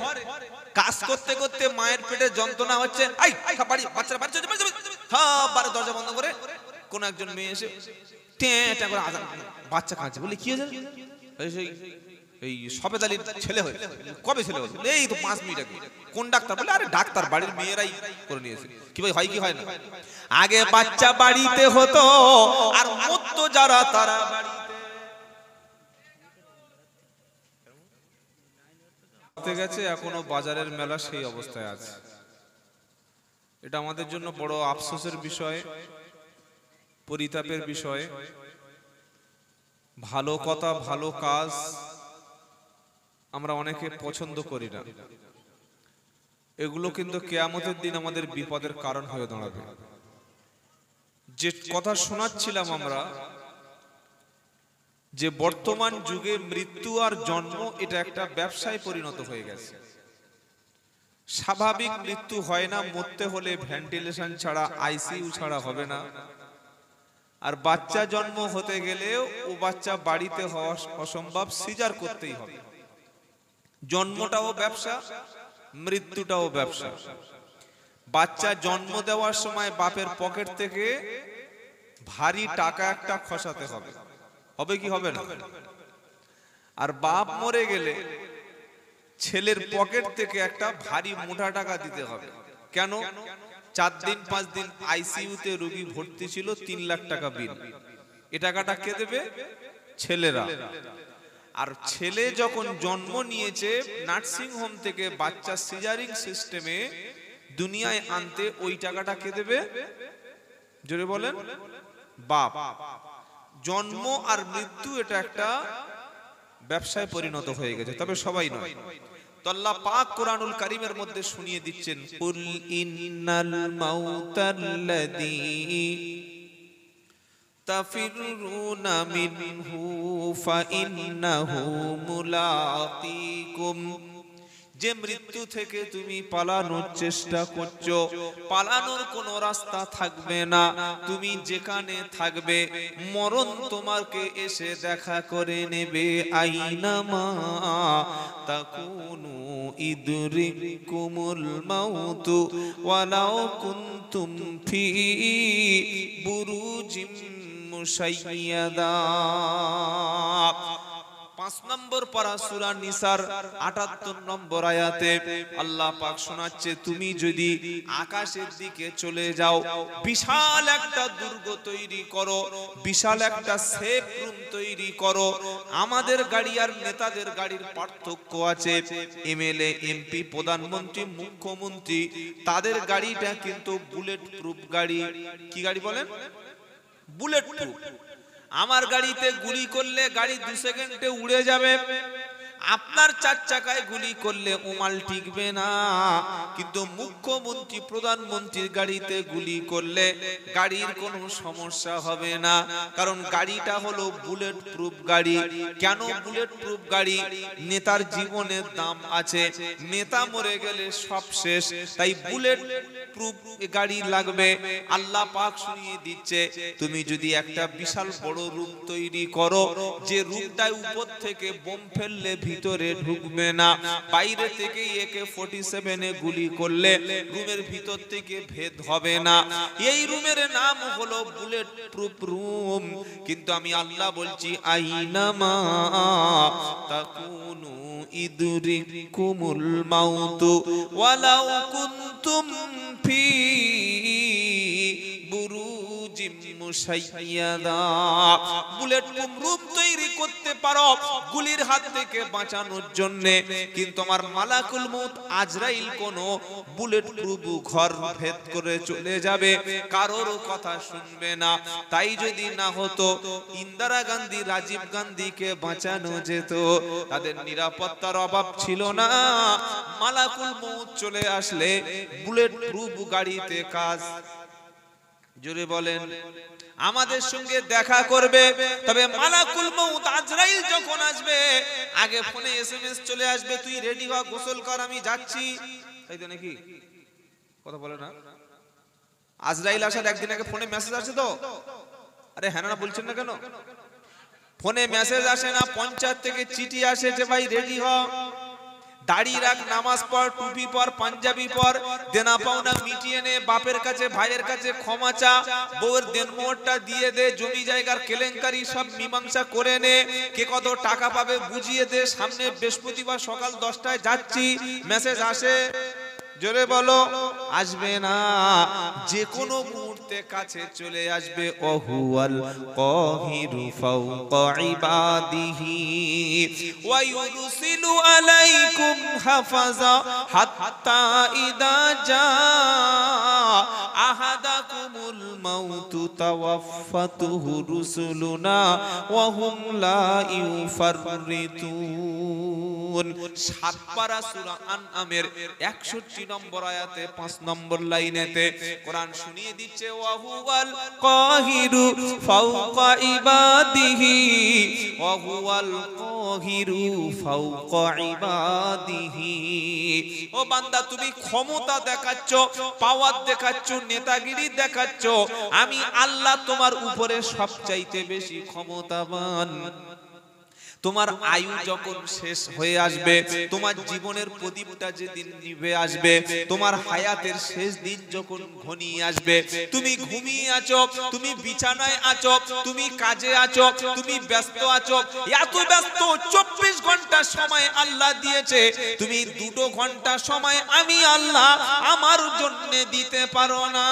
কাজ করতে করতে মায়ের পেটে যন্ত্রণা হচ্ছে, বাচ্চা দরজা বন্ধ করে কোন একজন মেয়ে এসে করে বাচ্চা কাঁদছে, বলে কি হয়েছে? এই সবেদ আলীর ছেলে হয়ে। কবে ছেলে হয়েছে? এই তো 5 মিনিট আগে। কোন ডাক্তার? বলে আরে ডাক্তার বাড়ির মেয়েরাই করে নিয়েছে। কি ভাই হয় কি হয় না? আগে বাচ্চা বাড়িতে হতো আর মরতো যারা তারা বাড়িতে গেছে। এখনো বাজারের মেলা সেই অবস্থায় আছে। এটা আমাদের জন্য বড় আফসোসের বিষয়, পরিতাপের বিষয়। ভালো কথা ভালো কাজ আমরা অনেকে পছন্দ করি না, এগুলো কিন্তু কিয়ামতের দিন আমাদের বিপদের কারণ হয়ে দাঁড়াবে। যে কথা শোনাচ্ছিলাম আমরা, যে বর্তমান যুগে মৃত্যু আর জন্ম এটা একটা ব্যবসায় পরিণত হয়ে গেছে। স্বাভাবিক মৃত্যু হয় না, মরতে হলে ভেন্টিলেশন ছাড়া আইসিইউ ছাড়া হবে না। আর বাচ্চা জন্ম হতে গেলেও ও বাচ্চা বাড়িতে হওয়া অসম্ভব, সিজার করতেই হবে। জন্মটাও ব্যবসা, মৃত্যুটাও ব্যবসা। বাচ্চা জন্ম দেওয়ার সময় বাপের পকেট থেকে ভারী টাকা একটা খসাতে হবে, হবে কি হবে না? আর বাপ মরে গেলে ছেলের পকেট থেকে একটা ভারী মোটা টাকা দিতে হবে। কেন? 4 দিন 5 দিন আইসিইউতে রোগী ভর্তি ছিল, 3 লাখ টাকা বিল। এ টাকাটা কে দেবে? ছেলেরা। আর ছেলে যখন জন্ম নিয়েছে নার্সিং হোম থেকে বাচ্চা সিজারিং সিস্টেমে দুনিয়ায় আনতে, ওই টাকাটা কে দেবে? জোরে বলেন, বাপ। জন্ম আর মৃত্যু এটা একটা ব্যবসায় পরিণত হয়ে গেছে, তবে সবাই নয়। তো আল্লাহ পাক কোরআনুল কারীমের মধ্যে শুনিয়ে দিচ্ছেন কুল ইন্নাল মাউতাল্লাযী তাফিরুনা মিনহু ফাইন্নাহু মুলাকীকুম। যে মৃত্যু থেকে তুমি পালানোর চেষ্টা করছো, পালানোর কোনো রাস্তা থাকবে না। তুমি যেখানে থাকবে মরণ তোমাকে এসে দেখা করে নেবে। আইনামা তাকুনু ইদরিকুমুল মাউতু ওয়ালাউ কুনতুম ফি বুরুজিম মুশাইয়াদা। 5 নম্বর পারা সূরা নিসার 78 নম্বর আয়াতে আল্লাহ পাক শোনাচ্ছে, তুমি যদি আকাশের দিকে চলে যাও, বিশাল একটা দুর্গ তৈরি করো, বিশাল একটা সেফ রুম তৈরি করো। আমাদের গাড়ি আর নেতাদের গাড়ির পার্থক্য আছে। এমএলএ, এমপি, প্রধানমন্ত্রী, মুখ্যমন্ত্রী, তাদের গাড়িটা কিন্তু বুলেট প্রুফ গাড়ি। কি গাড়ি বলেন? Bullet proof. আমার গাড়িতে গুলি করলে গাড়ি 2 সেকেন্ডে উড়ে যাবে। আপনার 4 চাকায় গুলি করলে ওমাল টিকবে না, কিন্তু মুখ্যমন্ত্রী প্রধানমন্ত্রীর গাড়িতে গুলি করলে গাড়ির কোনো সমস্যা হবে না, কারণ গাড়িটা হলো বুলেট প্রুফ গাড়ি। কেন বুলেট প্রুফ গাড়ি? নেতার জীবনের দাম আছে, নেতা মরে গেলে সব শেষ, তাই বুলেট প্রুফ গাড়ি লাগবে। আল্লাহ পাক শুনিয়ে দিচ্ছে, তুমি যদি একটা বিশাল বড় রুম তৈরি করো, যে রুমটায় উপর থেকে বোম ফেললে ভিতরে ঢুকবে না, বাইরে থেকে AK-47 এ গুলি করলে রুমের ভিতর থেকে ভেদ হবে না, এই রুমের নাম হলো বুলেট প্রুফ রুম। কিন্তু আমি আল্লাহ বলছি, আইনামা তাকুনু ইদরিকুমুল মাউতু ওয়ালাউ কুনতুম ফি বুরুজিম মুশাইয়াদা। বুলেট প্রুফ রুম তৈরি করতে পারো গুলির হাত থেকে বাঁচানোর জন্য, কিন্তু আমার মালাকুল মউত আজরাইল কোন বুলেট প্রুফ ঘর ভেদ করে চলে যাবে, কারোর কথা শুনবে না। তাই যদি না হতো, ইন্দিরা গান্ধী রাজীব গান্ধীকে বাঁচানো যেত, তাদের নিরাপত্তার অভাব ছিল না। মালাকুল মউত চলে আসলে বুলেট প্রুফ গাড়িতে কাজ। জোরে বলেন, আমাদের সঙ্গে দেখা করবে, তবে মালাকুল মউত আজরাইল যখন আসবে আগে ফোনে SMS চলে আসবে, তুই রেডি হ, গোসল কর, আমি যাচ্ছি। তাই তো নাকি? কথা বলে না? আজরাইল আসার একদিন আগে ফোনে মেসেজ আসে তো? আরে হ্যাঁ না বলছেন না কেন? ফোনে মেসেজ আসে না, পঞ্চায়েত থেকে চিঠি আসে যে ভাই রেডি হ, দাড়ি রাখ, নামাজ পড়, টুপি পর, পাঞ্জাবি পর, দেনা পাওনা মিটিয়ে নে, বাপের কাছে ভাইয়ের কাছে ক্ষমা চা, বউয়ের দেনমোহরটা দিয়ে দে, জমি জায়গার কেলেঙ্কারি সব মীমাংসা করে নে, কে কত টাকা পাবে বুঝিয়ে দে, সামনে বৃহস্পতিবার সকাল 10টায় যাচ্ছি। মেসেজ আসে? জোরে বলো, আসবে না, যে কোনো মুহূর্তে কাছে চলে আসবে। ওহুয়াল কাহিরু ফাওকা ইবাদিহি ওয়া ইউরসিলু আলাইকুম হাফাজা হাত্তা ইদা জা আহাদাকুমুল মাউতু তাওয়াফাতুহু রুসুলুনা ওয়া হুম লা ইউফাররিতুন। 7 পারা সূরা আনআমের 61 নম্বর আয়াতে 5 নম্বর লাইনেতে কোরআন শুনিয়ে দিচ্ছে, ওয়া হুয়াল কাহিরু ফাওকা ইবাদিহি ওয়া হুয়াল কাহিরু ফাওকা ইবাদিহি। ও বান্দা, তুমি ক্ষমতা দেখাচ্ছ, পাওয়ার দেখাচ্ছ, নেতাগিরি দেখাচ্ছ, আমি আল্লাহ তোমার উপরে সবচাইতে বেশি ক্ষমতাবান। তোমার আয়ু যখন শেষ হয়ে আসবে, তোমার জীবনের প্রদীপটা যেদিন নিভে আসবে, তোমার হায়াতের শেষ দিন যখন ঘনিয়ে আসবে, তুমি ঘুমিয়ে আছো, তুমি বিছানায় আছো, তুমি কাজে আছো, তুমি ব্যস্ত আছো, এত ব্যস্ত 24 ঘন্টা সময় আল্লাহ দিয়েছে, তুমি 2 ঘন্টা সময় আমি আল্লাহ আমার জন্য দিতে পারো না।